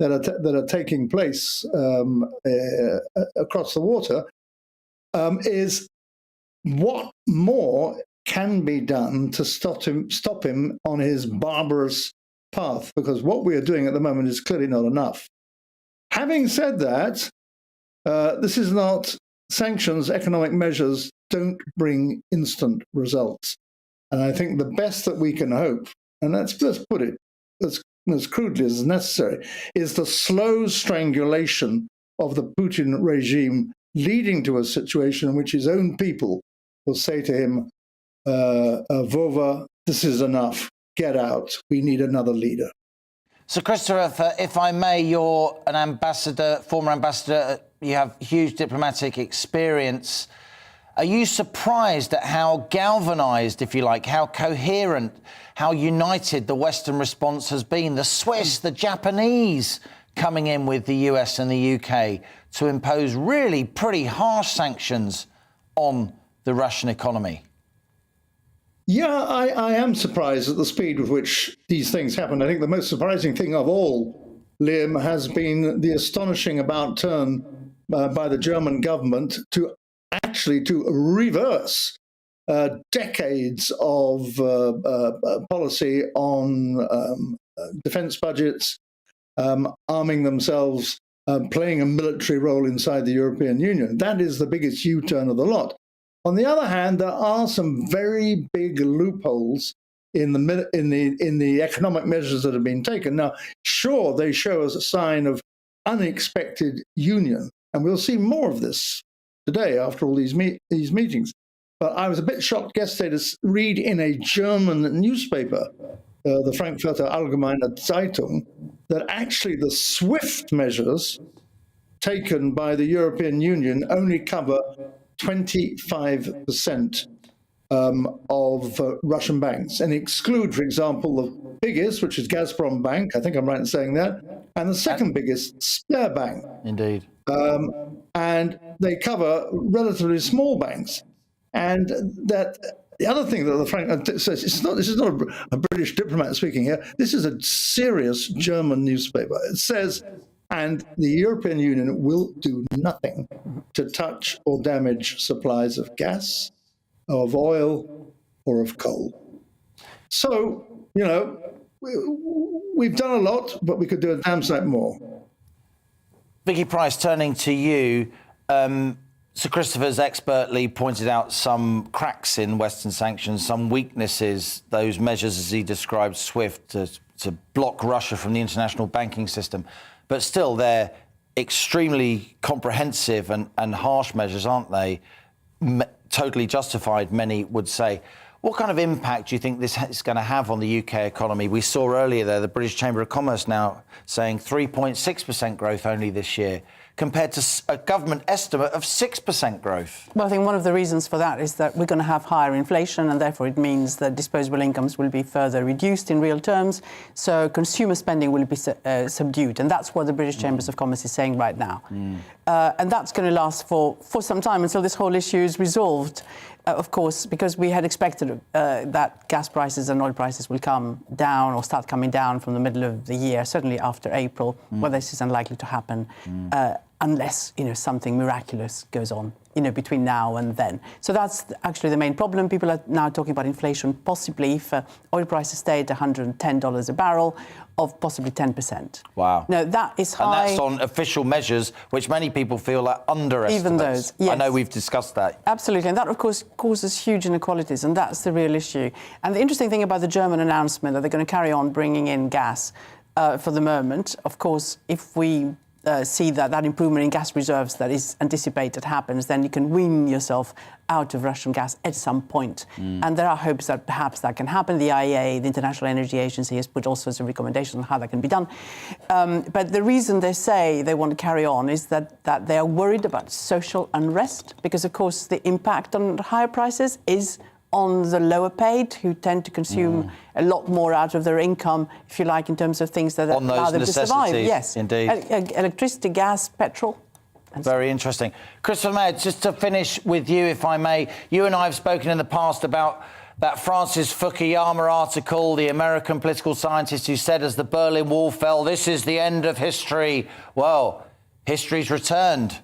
Speaker 13: that are taking place across the water, is what more can be done to stop him on his barbarous path, because what we are doing at the moment is clearly not enough. Having said that, this is not sanctions. Economic measures don't bring instant results. And I think the best that we can hope, and let's put it as crudely as necessary, is the slow strangulation of the Putin regime, leading to a situation in which his own people will say to him, Vova, this is enough, get out, we need another leader.
Speaker 11: So, Christopher, if I may, you're an ambassador, former ambassador, you have huge diplomatic experience. Are you surprised at how galvanised, if you like, how coherent, how united the Western response has been? The Swiss, the Japanese, coming in with the US and the UK to impose really pretty harsh sanctions on the Russian economy.
Speaker 13: Yeah, I am surprised at the speed with which these things happen. I think the most surprising thing of all, Liam, has been the astonishing about turn by the German government to reverse decades of policy on defense budgets, arming themselves, playing a military role inside the European Union. That is the biggest U-turn of the lot. On the other hand, there are some very big loopholes in the economic measures that have been taken. Now, sure, they show us a sign of unexpected union, and we'll see more of this today after all these meetings. But I was a bit shocked yesterday to read in a German newspaper, the Frankfurter Allgemeine Zeitung, that actually the SWIFT measures taken by the European Union only cover 25% of Russian banks, and exclude, for example, the biggest, which is Gazprom Bank, I think I'm right in saying that, and the second biggest, Sberbank.
Speaker 11: Indeed.
Speaker 13: And they cover relatively small banks. And that the other thing that the Frank says, this is not a British diplomat speaking here, this is a serious German newspaper. It says, and the European Union will do nothing to touch or damage supplies of gas, of oil, or of coal. So, you know, we've done a lot, but we could do a damn sight more.
Speaker 11: Vicky Price, turning to you, Sir Christopher's expertly pointed out some cracks in Western sanctions, some weaknesses, those measures as he described SWIFT to block Russia from the international banking system. But still, they're extremely comprehensive and harsh measures, aren't they? Totally justified, many would say. What kind of impact do you think this is going to have on the UK economy? We saw earlier there the British Chamber of Commerce now saying 3.6% growth only this year, compared to a government estimate of 6% growth.
Speaker 17: Well, I think one of the reasons for that is that we're going to have higher inflation, and therefore it means that disposable incomes will be further reduced in real terms. So consumer spending will be subdued, and that's what the British Chambers of Commerce is saying right now. And that's going to last for some time until this whole issue is resolved. Of course, because we had expected that gas prices and oil prices will come down or start coming down from the middle of the year, certainly after April, where this is unlikely to happen unless, you know, something miraculous goes on, you know, between now and then. So that's actually the main problem. People are now talking about inflation, possibly if oil prices stay at $110 a barrel, of possibly 10%.
Speaker 11: Wow.
Speaker 17: No, that is high.
Speaker 11: And that's on official measures, which many people feel are underestimates.
Speaker 17: Even those, yes.
Speaker 11: I know we've discussed that.
Speaker 17: Absolutely, and that, of course, causes huge inequalities, and that's the real issue. And the interesting thing about the German announcement that they're going to carry on bringing in gas for the moment, of course, if we see that improvement in gas reserves that is anticipated happens, then you can wean yourself out of Russian gas at some point. And there are hopes that perhaps that can happen. The IEA, the International Energy Agency, has put all sorts of recommendations on how that can be done. But the reason they say they want to carry on is that they are worried about social unrest, because, of course, the impact on higher prices is on the lower paid, who tend to consume a lot more out of their income, if you like, in terms of things that allow them to survive. Yes,
Speaker 11: indeed.
Speaker 17: Electricity, gas, petrol.
Speaker 11: Very interesting. Christopher Mayer, just to finish with you, if I may, you and I have spoken in the past about that Francis Fukuyama article, the American political scientist who said as the Berlin Wall fell, this is the end of history. Well, history's returned.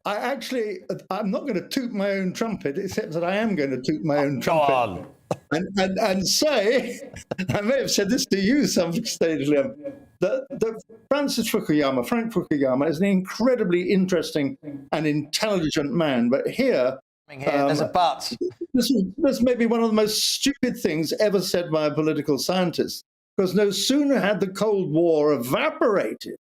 Speaker 13: I'm not going to toot my own trumpet, except that I am going to toot my own trumpet. And say, I may have said this to you some stage, Liam, that Frank Fukuyama, is an incredibly interesting and intelligent man. But here
Speaker 11: there's a but.
Speaker 13: This may be one of the most stupid things ever said by a political scientist, because no sooner had the Cold War evaporated,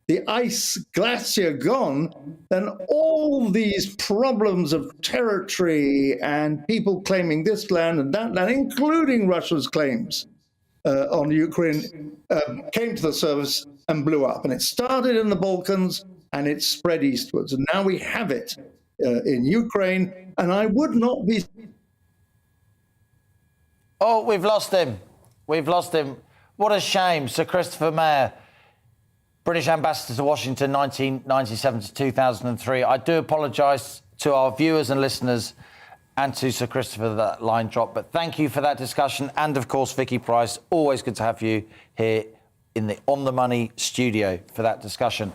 Speaker 13: the ice glacier gone, then all these problems of territory and people claiming this land and that land, including Russia's claims on Ukraine, came to the surface and blew up. And it started in the Balkans and it spread eastwards. And now we have it in Ukraine. And I would not be...
Speaker 11: Oh, we've lost him. We've lost him. What a shame, Sir Christopher Mayer. British ambassador to Washington, 1997 to 2003. I do apologise to our viewers and listeners and to Sir Christopher that line dropped, but thank you for that discussion. And, of course, Vicky Price, always good to have you here in the On The Money studio for that discussion.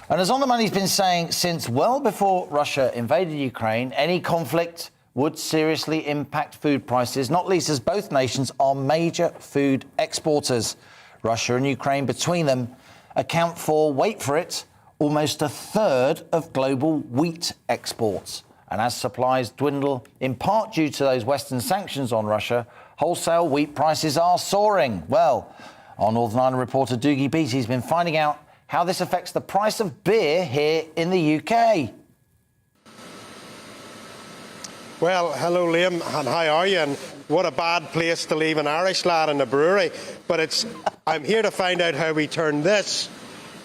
Speaker 11: And as On The Money's been saying since well before Russia invaded Ukraine, any conflict would seriously impact food prices, not least as both nations are major food exporters. Russia and Ukraine between them account for, wait for it, almost a third of global wheat exports. And as supplies dwindle, in part due to those Western sanctions on Russia, wholesale wheat prices are soaring. Well, our Northern Ireland reporter Doogie Beattie's been finding out how this affects the price of beer here in the UK.
Speaker 14: Well, hello Liam, and how are you? And what a bad place to leave an Irish lad in a brewery. But I'm here to find out how we turn this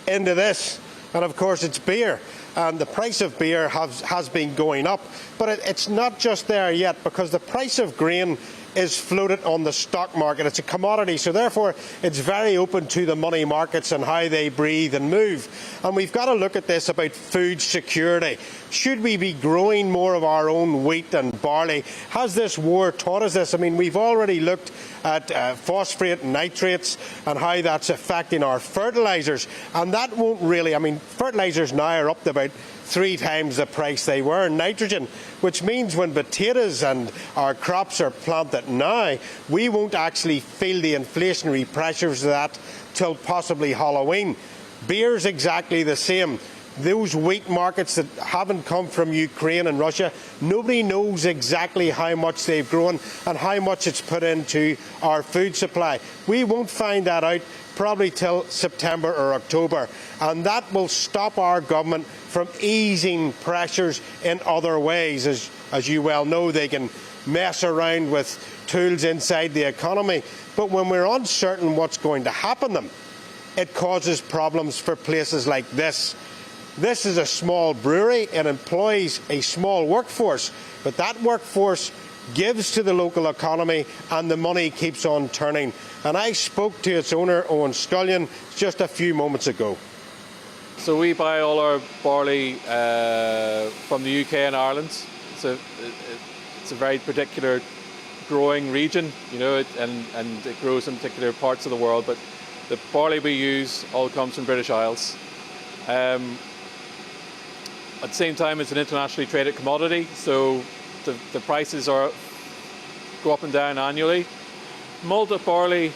Speaker 14: into this. And of course it's beer. And the price of beer has been going up. But it's not just there yet, because the price of grain is floated on the stock market. It's a commodity, so therefore it's very open to the money markets and how they breathe and move. And we've got to look at this about food security. Should we be growing more of our own wheat and barley? Has this war taught us this? I mean, we've already looked at phosphate and nitrates and how that's affecting our fertilisers. And that won't really, I mean, fertilisers now are up to about 3 times the price they were in nitrogen, which means when potatoes and our crops are planted now, we won't actually feel the inflationary pressures of that till possibly Halloween. Beer's exactly the same. Those wheat markets that haven't come from Ukraine and Russia, nobody knows exactly how much they've grown and how much it's put into our food supply. We won't find that out probably till September or October, and that will stop our government from easing pressures in other ways. As you well know, they can mess around with tools inside the economy, but when we're uncertain what's going to happen to them, it causes problems for places like this. This is a small brewery. It employs a small workforce, but that workforce gives to the local economy and the money keeps on turning. And I spoke to its owner, Owen Scullion, just a few moments ago.
Speaker 16: So we buy all our barley from the UK and Ireland. It's a very particular growing region, you know, and it grows in particular parts of the world, but the barley we use all comes from British Isles. At the same time, it's an internationally traded commodity, so the prices go up and down annually. Malted barley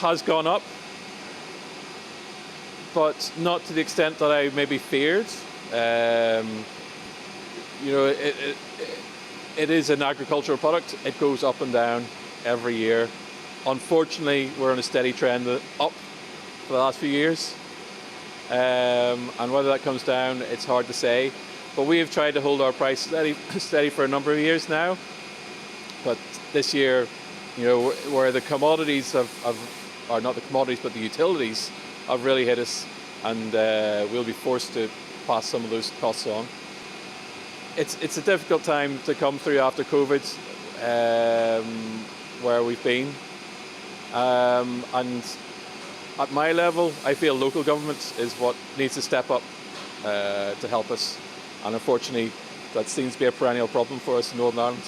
Speaker 16: has gone up, but not to the extent that I maybe feared. You know, it is an agricultural product. It goes up and down every year. Unfortunately, we're on a steady trend up for the last few years. And whether that comes down, it's hard to say. But we have tried to hold our price steady for a number of years now. But this year, you know, where the commodities or not the commodities, but the utilities have really hit us, and we'll be forced to pass some of those costs on. It's a difficult time to come through after COVID, where we've been. And at my level, I feel local government is what needs to step up to help us. And unfortunately, that seems to be a perennial problem for us in Northern Ireland.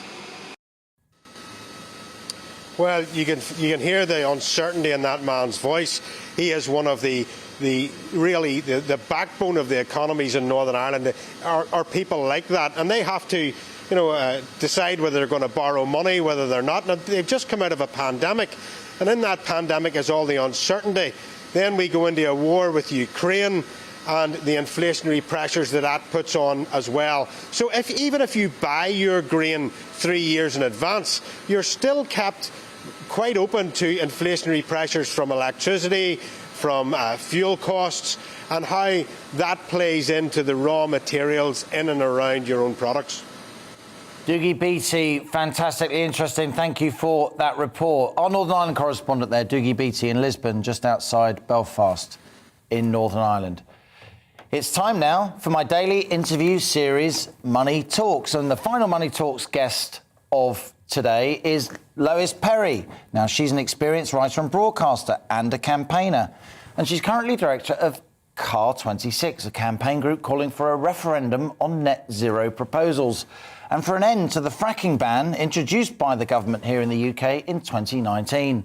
Speaker 14: Well, you can hear the uncertainty in that man's voice. He is one of the backbone of the economies in Northern Ireland. Are people like that, and they have to, you know, decide whether they're going to borrow money, whether they're not. Now, they've just come out of a pandemic, and in that pandemic is all the uncertainty. Then we go into a war with Ukraine, and the inflationary pressures that puts on as well. So even if you buy your grain 3 years in advance, you're still kept quite open to inflationary pressures from electricity, from fuel costs, and how that plays into the raw materials in and around your own products.
Speaker 11: Doogie Beattie, fantastically interesting. Thank you for that report. Our Northern Ireland correspondent there, Doogie Beattie, in Lisbon, just outside Belfast in Northern Ireland. It's time now for my daily interview series, Money Talks. And the final Money Talks guest of today is Lois Perry. Now, she's an experienced writer and broadcaster and a campaigner. And she's currently director of Car26, a campaign group calling for a referendum on net zero proposals and for an end to the fracking ban introduced by the government here in the UK in 2019.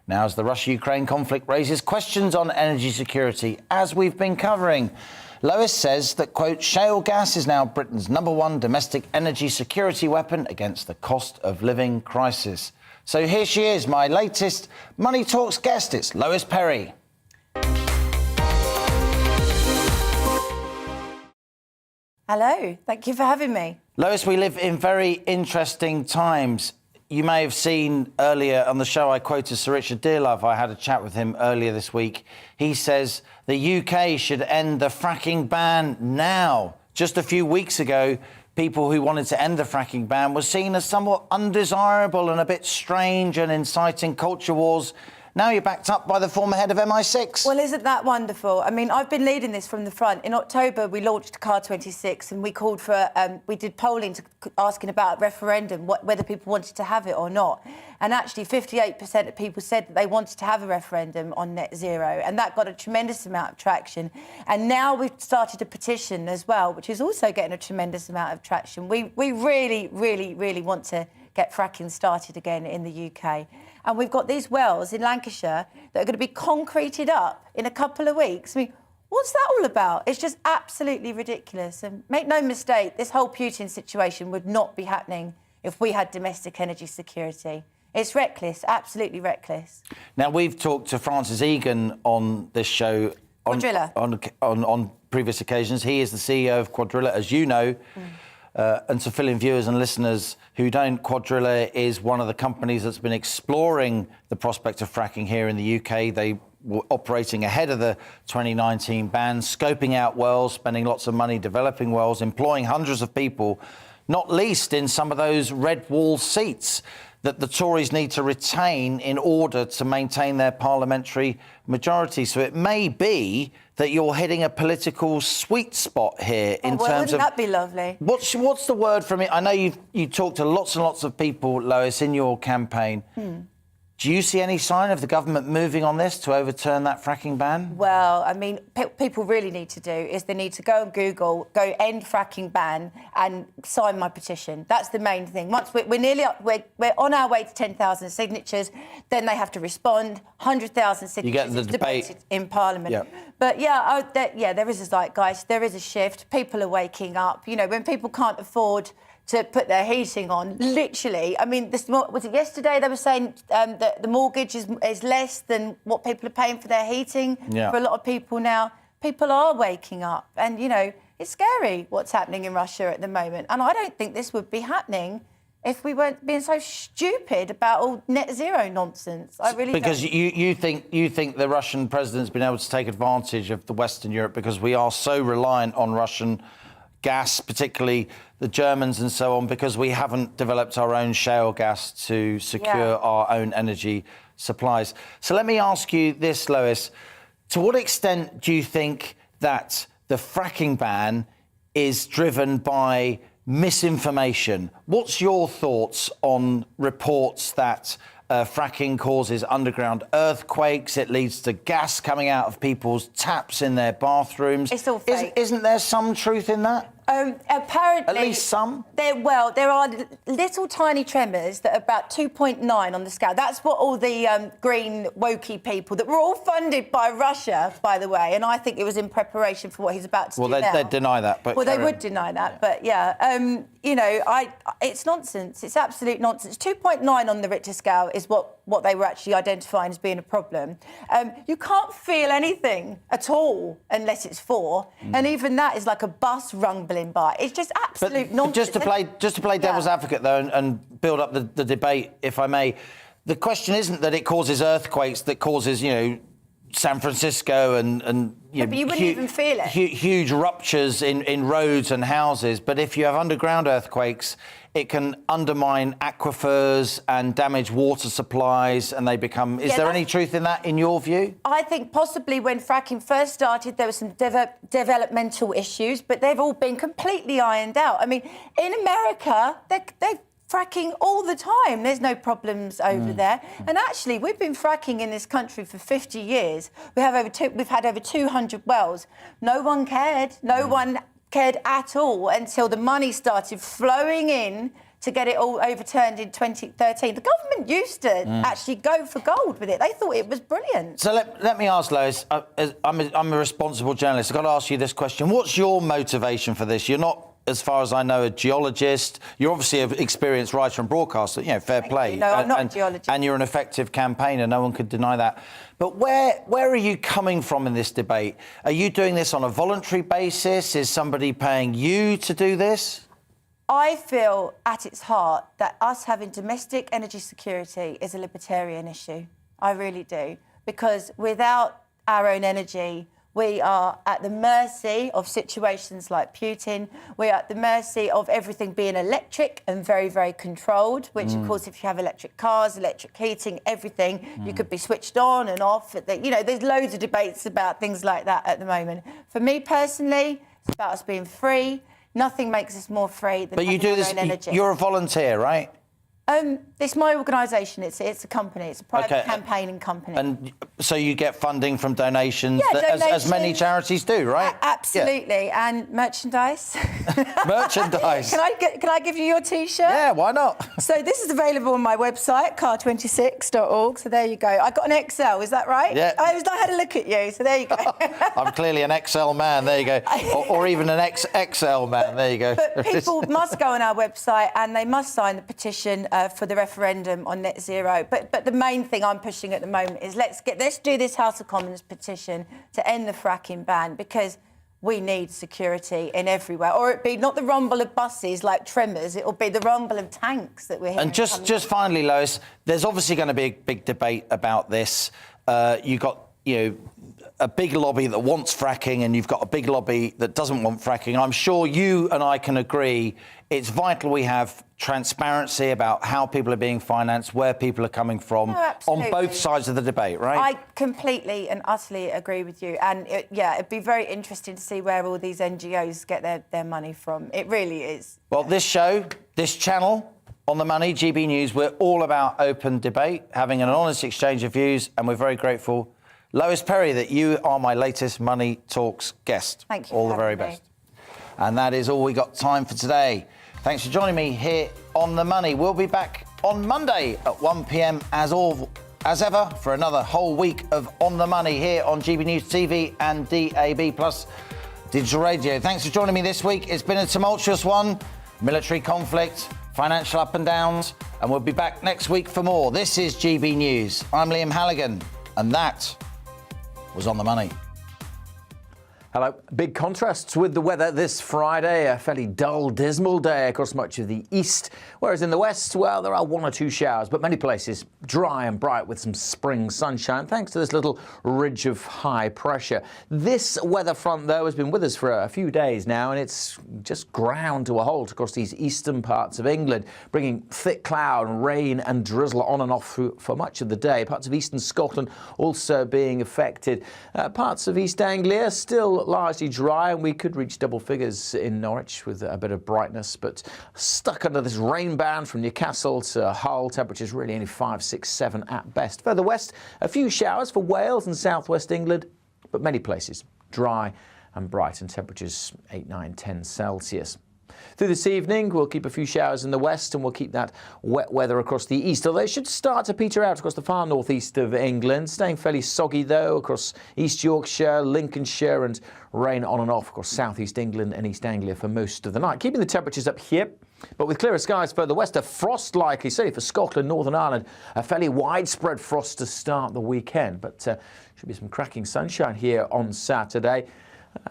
Speaker 11: Now, as the Russia-Ukraine conflict raises questions on energy security, as we've been covering, Lois says that, quote, shale gas is now Britain's #1 domestic energy security weapon against the cost of living crisis. So here she is, my latest Money Talks guest. It's Lois Perry.
Speaker 19: Hello, thank you for having me.
Speaker 11: Lois, we live in very interesting times. You may have seen earlier on the show I quoted Sir Richard Dearlove. I had a chat with him earlier this week. He says the UK should end the fracking ban now. Just a few weeks ago, people who wanted to end the fracking ban were seen as somewhat undesirable and a bit strange and inciting culture wars. Now you're backed up by the former head of MI6.
Speaker 19: Well, isn't that wonderful? I mean, I've been leading this from the front. In October, we launched Car26 and we called for, we did polling asking about a referendum, whether people wanted to have it or not. And actually, 58% of people said that they wanted to have a referendum on net zero. And that got a tremendous amount of traction. And now we've started a petition as well, which is also getting a tremendous amount of traction. We really, really, really want to get fracking started again in the UK. And we've got these wells in Lancashire that are going to be concreted up in a couple of weeks. I mean, what's that all about? It's just absolutely ridiculous. And make no mistake, this whole Putin situation would not be happening if we had domestic energy security. It's reckless, absolutely reckless.
Speaker 11: Now, we've talked to Francis Egan on this show on previous occasions. He is the CEO of Quadrilla, as you know. And to fill in viewers and listeners who don't, Quadrilla is one of the companies that's been exploring the prospect of fracking here in the UK. They were operating ahead of the 2019 ban, scoping out wells, spending lots of money developing wells, employing hundreds of people, not least in some of those red wall seats that the Tories need to retain in order to maintain their parliamentary majority. So it may be that you're hitting a political sweet spot here in terms of...
Speaker 19: Wouldn't that be lovely?
Speaker 11: What's the word from it? I know you talked to lots and lots of people, Lois, in your campaign. Do you see any sign of the government moving on this to overturn that fracking ban?
Speaker 19: Well, I mean, people really need to do is they need to go and Google, go end fracking ban and sign my petition. That's the main thing. Once we're nearly up, we're on our way to 10,000 signatures, then they have to respond, 100,000 signatures.
Speaker 11: You get the
Speaker 19: debate in Parliament.
Speaker 11: Yep.
Speaker 19: But there is a zeitgeist, there is a shift. People are waking up. You know, when people can't afford to put their heating on, literally. I mean, was it yesterday they were saying that the mortgage is less than what people are paying for their heating for a lot of people now. People are waking up and, you know, it's scary what's happening in Russia at the moment. And I don't think this would be happening if we weren't being so stupid about all net zero nonsense. I really
Speaker 11: because
Speaker 19: don't.
Speaker 11: you think the Russian president's been able to take advantage of the Western Europe because we are so reliant on Russian gas, particularly the Germans and so on, because we haven't developed our own shale gas to secure our own energy supplies. So let me ask you this, Lois. To what extent do you think that the fracking ban is driven by misinformation? What's your thoughts on reports that fracking causes underground earthquakes, it leads to gas coming out of people's taps in their bathrooms?
Speaker 19: It's all fake.
Speaker 11: Isn't there some truth in that?
Speaker 19: Apparently...
Speaker 11: At least some?
Speaker 19: There are little tiny tremors that are about 2.9 on the scale. That's what all the green wokey people that were all funded by Russia, by the way, and I think it was in preparation for what he's about to do now.
Speaker 11: Well, they'd deny that. But
Speaker 19: they would deny that, but you know, it's nonsense. It's absolute nonsense. 2.9 on the Richter scale is what they were actually identifying as being a problem. You can't feel anything at all unless it's 4, and even that is like a bus rumbling by. It's just absolute nonsense.
Speaker 11: Just to play devil's advocate, though, and build up the debate, if I may, the question isn't that it causes earthquakes, that causes, you know, San Francisco and you know,
Speaker 19: but you wouldn't even feel it.
Speaker 11: Huge ruptures in roads and houses. But if you have underground earthquakes, it can undermine aquifers and damage water supplies, and they become... Is there any truth in that, in your view?
Speaker 19: I think possibly when fracking first started, there were some developmental issues, but they've all been completely ironed out. I mean, in America, they've fracking all the time. There's no problems over there. And actually, we've been fracking in this country for 50 years. We've had over 200 wells. No one cared. No one cared at all until the money started flowing in to get it all overturned in 2013. The government used to actually go for gold with it. They thought it was brilliant.
Speaker 11: So let me ask, Lois, I'm a responsible journalist. I've got to ask you this question. What's your motivation for this? You're not, as far as I know, a geologist. You're obviously an experienced writer and broadcaster, fair play.
Speaker 19: No, I'm not a geologist.
Speaker 11: And you're an effective campaigner, no one could deny that. But where are you coming from in this debate? Are you doing this on a voluntary basis? Is somebody paying you to do this?
Speaker 19: I feel at its heart that us having domestic energy security is a libertarian issue. I really do. Because without our own energy, we are at the mercy of situations like Putin. We're at the mercy of everything being electric and very, very controlled, which, of course, if you have electric cars, electric heating, everything, you could be switched on and off. There's loads of debates about things like that at the moment. For me personally, it's about us being free. Nothing makes us more free than
Speaker 11: but you
Speaker 19: having
Speaker 11: do
Speaker 19: our own energy.
Speaker 11: You're a volunteer, right?
Speaker 19: It's my organisation. It's a company. It's a private campaigning company.
Speaker 11: And so you get funding from donations,
Speaker 19: donations.
Speaker 11: As many charities do, right?
Speaker 19: Absolutely. Yeah. And merchandise.
Speaker 11: Merchandise.
Speaker 19: Can I give you your T-shirt?
Speaker 11: Yeah, why not?
Speaker 19: So this is available on my website, car26.org. So there you go. I got an XL, is that right?
Speaker 11: Yeah.
Speaker 19: I had a look at you, so there you go.
Speaker 11: I'm clearly an XL man, there you go. Or even an XXL man, there you go.
Speaker 19: But people must go on our website and they must sign the petition for the referendum on net zero. But the main thing I'm pushing at the moment is let's do this House of Commons petition to end the fracking ban, because we need security in everywhere. Or it be not the rumble of buses like Tremors, it'll be the rumble of tanks that we're hearing.
Speaker 11: And just finally, Lois, there's obviously going to be a big debate about this. You've got, a big lobby that wants fracking and you've got a big lobby that doesn't want fracking. I'm sure you and I can agree it's vital we have transparency about how people are being financed, where people are coming from, on both sides of the debate, right?
Speaker 19: I completely and utterly agree with you. And it'd be very interesting to see where all these NGOs get their money from. It really is.
Speaker 11: Well, this show, this channel, On the Money, GB News, we're all about open debate, having an honest exchange of views, and we're very grateful, Lois Perry, that you are my latest Money Talks guest.
Speaker 19: Thank you.
Speaker 11: All the very best. And that is all we got time for today. Thanks for joining me here on The Money. We'll be back on Monday at 1 p.m. as ever for another whole week of On the Money here on GB News TV and DAB Plus Digital Radio. Thanks for joining me this week. It's been a tumultuous one. Military conflict, financial up and downs, and we'll be back next week for more. This is GB News. I'm Liam Halligan, and that was On the Money.
Speaker 2: Hello. Big contrasts with the weather this Friday. A fairly dull, dismal day across much of the east. Whereas in the west, well, there are one or two showers, but many places dry and bright with some spring sunshine, thanks to this little ridge of high pressure. This weather front, though, has been with us for a few days now, and it's just ground to a halt across these eastern parts of England, bringing thick cloud, rain and drizzle on and off for much of the day. Parts of eastern Scotland also being affected. Parts of East Anglia still largely dry, and we could reach double figures in Norwich with a bit of brightness, but stuck under this rain band from Newcastle to Hull. Temperatures really only 5, 6, 7 at best. Further west, a few showers for Wales and southwest England, but many places dry and bright, and temperatures 8, 9, 10 Celsius. Through this evening, we'll keep a few showers in the west and we'll keep that wet weather across the east, although it should start to peter out across the far northeast of England, staying fairly soggy, though, across East Yorkshire, Lincolnshire, and rain on and off across southeast England and East Anglia for most of the night. Keeping the temperatures up here, but with clearer skies further west, a frost likely, certainly for Scotland, Northern Ireland, a fairly widespread frost to start the weekend, but should be some cracking sunshine here on Saturday.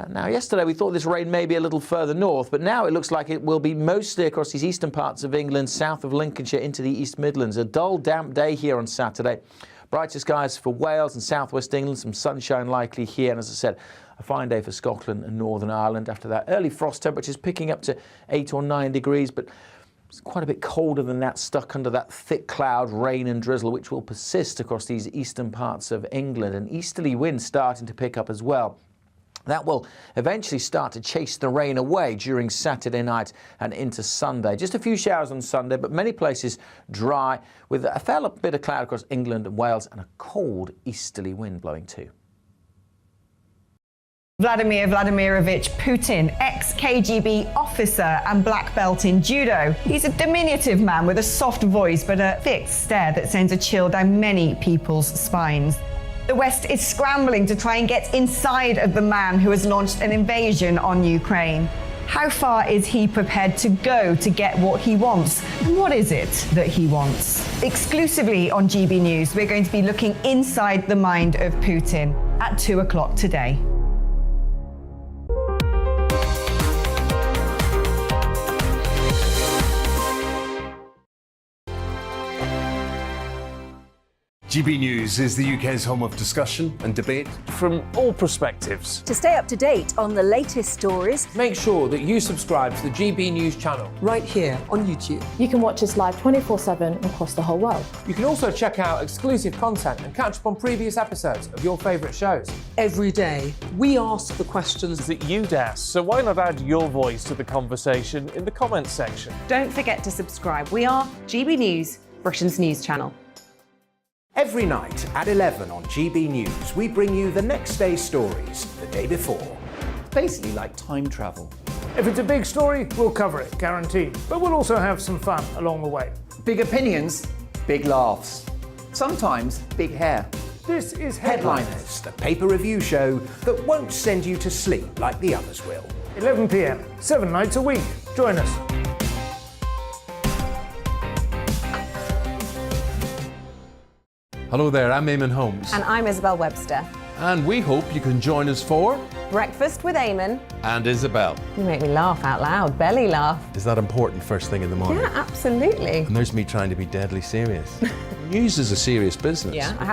Speaker 2: Now, yesterday we thought this rain may be a little further north, but now it looks like it will be mostly across these eastern parts of England, south of Lincolnshire into the East Midlands. A dull, damp day here on Saturday. Brighter skies for Wales and southwest England, some sunshine likely here, and as I said, a fine day for Scotland and Northern Ireland. After that, early frost temperatures picking up to 8 or 9 degrees, but it's quite a bit colder than that, stuck under that thick cloud, rain and drizzle, which will persist across these eastern parts of England, and easterly winds starting to pick up as well. That will eventually start to chase the rain away during Saturday night and into Sunday. Just a few showers on Sunday, but many places dry with a fair bit of cloud across England and Wales and a cold easterly wind blowing too.
Speaker 18: Vladimir Vladimirovich Putin, ex-KGB officer and black belt in judo. He's a diminutive man with a soft voice but a fixed stare that sends a chill down many people's spines. The West is scrambling to try and get inside of the man who has launched an invasion on Ukraine. How far is he prepared to go to get what he wants? And what is it that he wants? Exclusively on GB News, we're going to be looking inside the mind of Putin at 2 o'clock today.
Speaker 21: GB News is the UK's home of discussion and debate
Speaker 3: from all perspectives.
Speaker 4: To stay up to date on the latest stories,
Speaker 3: make sure that you subscribe to the GB News channel
Speaker 5: right here on YouTube.
Speaker 6: You can watch us live 24/7 across the whole world.
Speaker 3: You can also check out exclusive content and catch up on previous episodes of your favourite shows.
Speaker 5: Every day, we ask the questions
Speaker 9: that you'd ask, so why not add your voice to the conversation in the comments section?
Speaker 7: Don't forget to subscribe. We are GB News, Britain's news channel.
Speaker 8: Every night at 11 on GB News, we bring you the next day's stories the day before.
Speaker 1: It's basically like time travel.
Speaker 9: If it's a big story, we'll cover it, guaranteed. But we'll also have some fun along the way.
Speaker 1: Big opinions, big laughs. Sometimes big hair.
Speaker 9: This is
Speaker 8: Headliners, the paper review show that won't send you to sleep like the others will.
Speaker 9: 11 p.m, 7 nights a week. Join us.
Speaker 21: Hello there, I'm Eamon Holmes.
Speaker 22: And I'm Isabel Webster.
Speaker 21: And we hope you can join us for
Speaker 22: Breakfast with Eamon.
Speaker 21: And Isabel.
Speaker 22: You make me laugh out loud, belly laugh.
Speaker 21: Is that important first thing in the morning?
Speaker 22: Yeah, absolutely.
Speaker 21: And there's me trying to be deadly serious. News is a serious business.
Speaker 22: Yeah.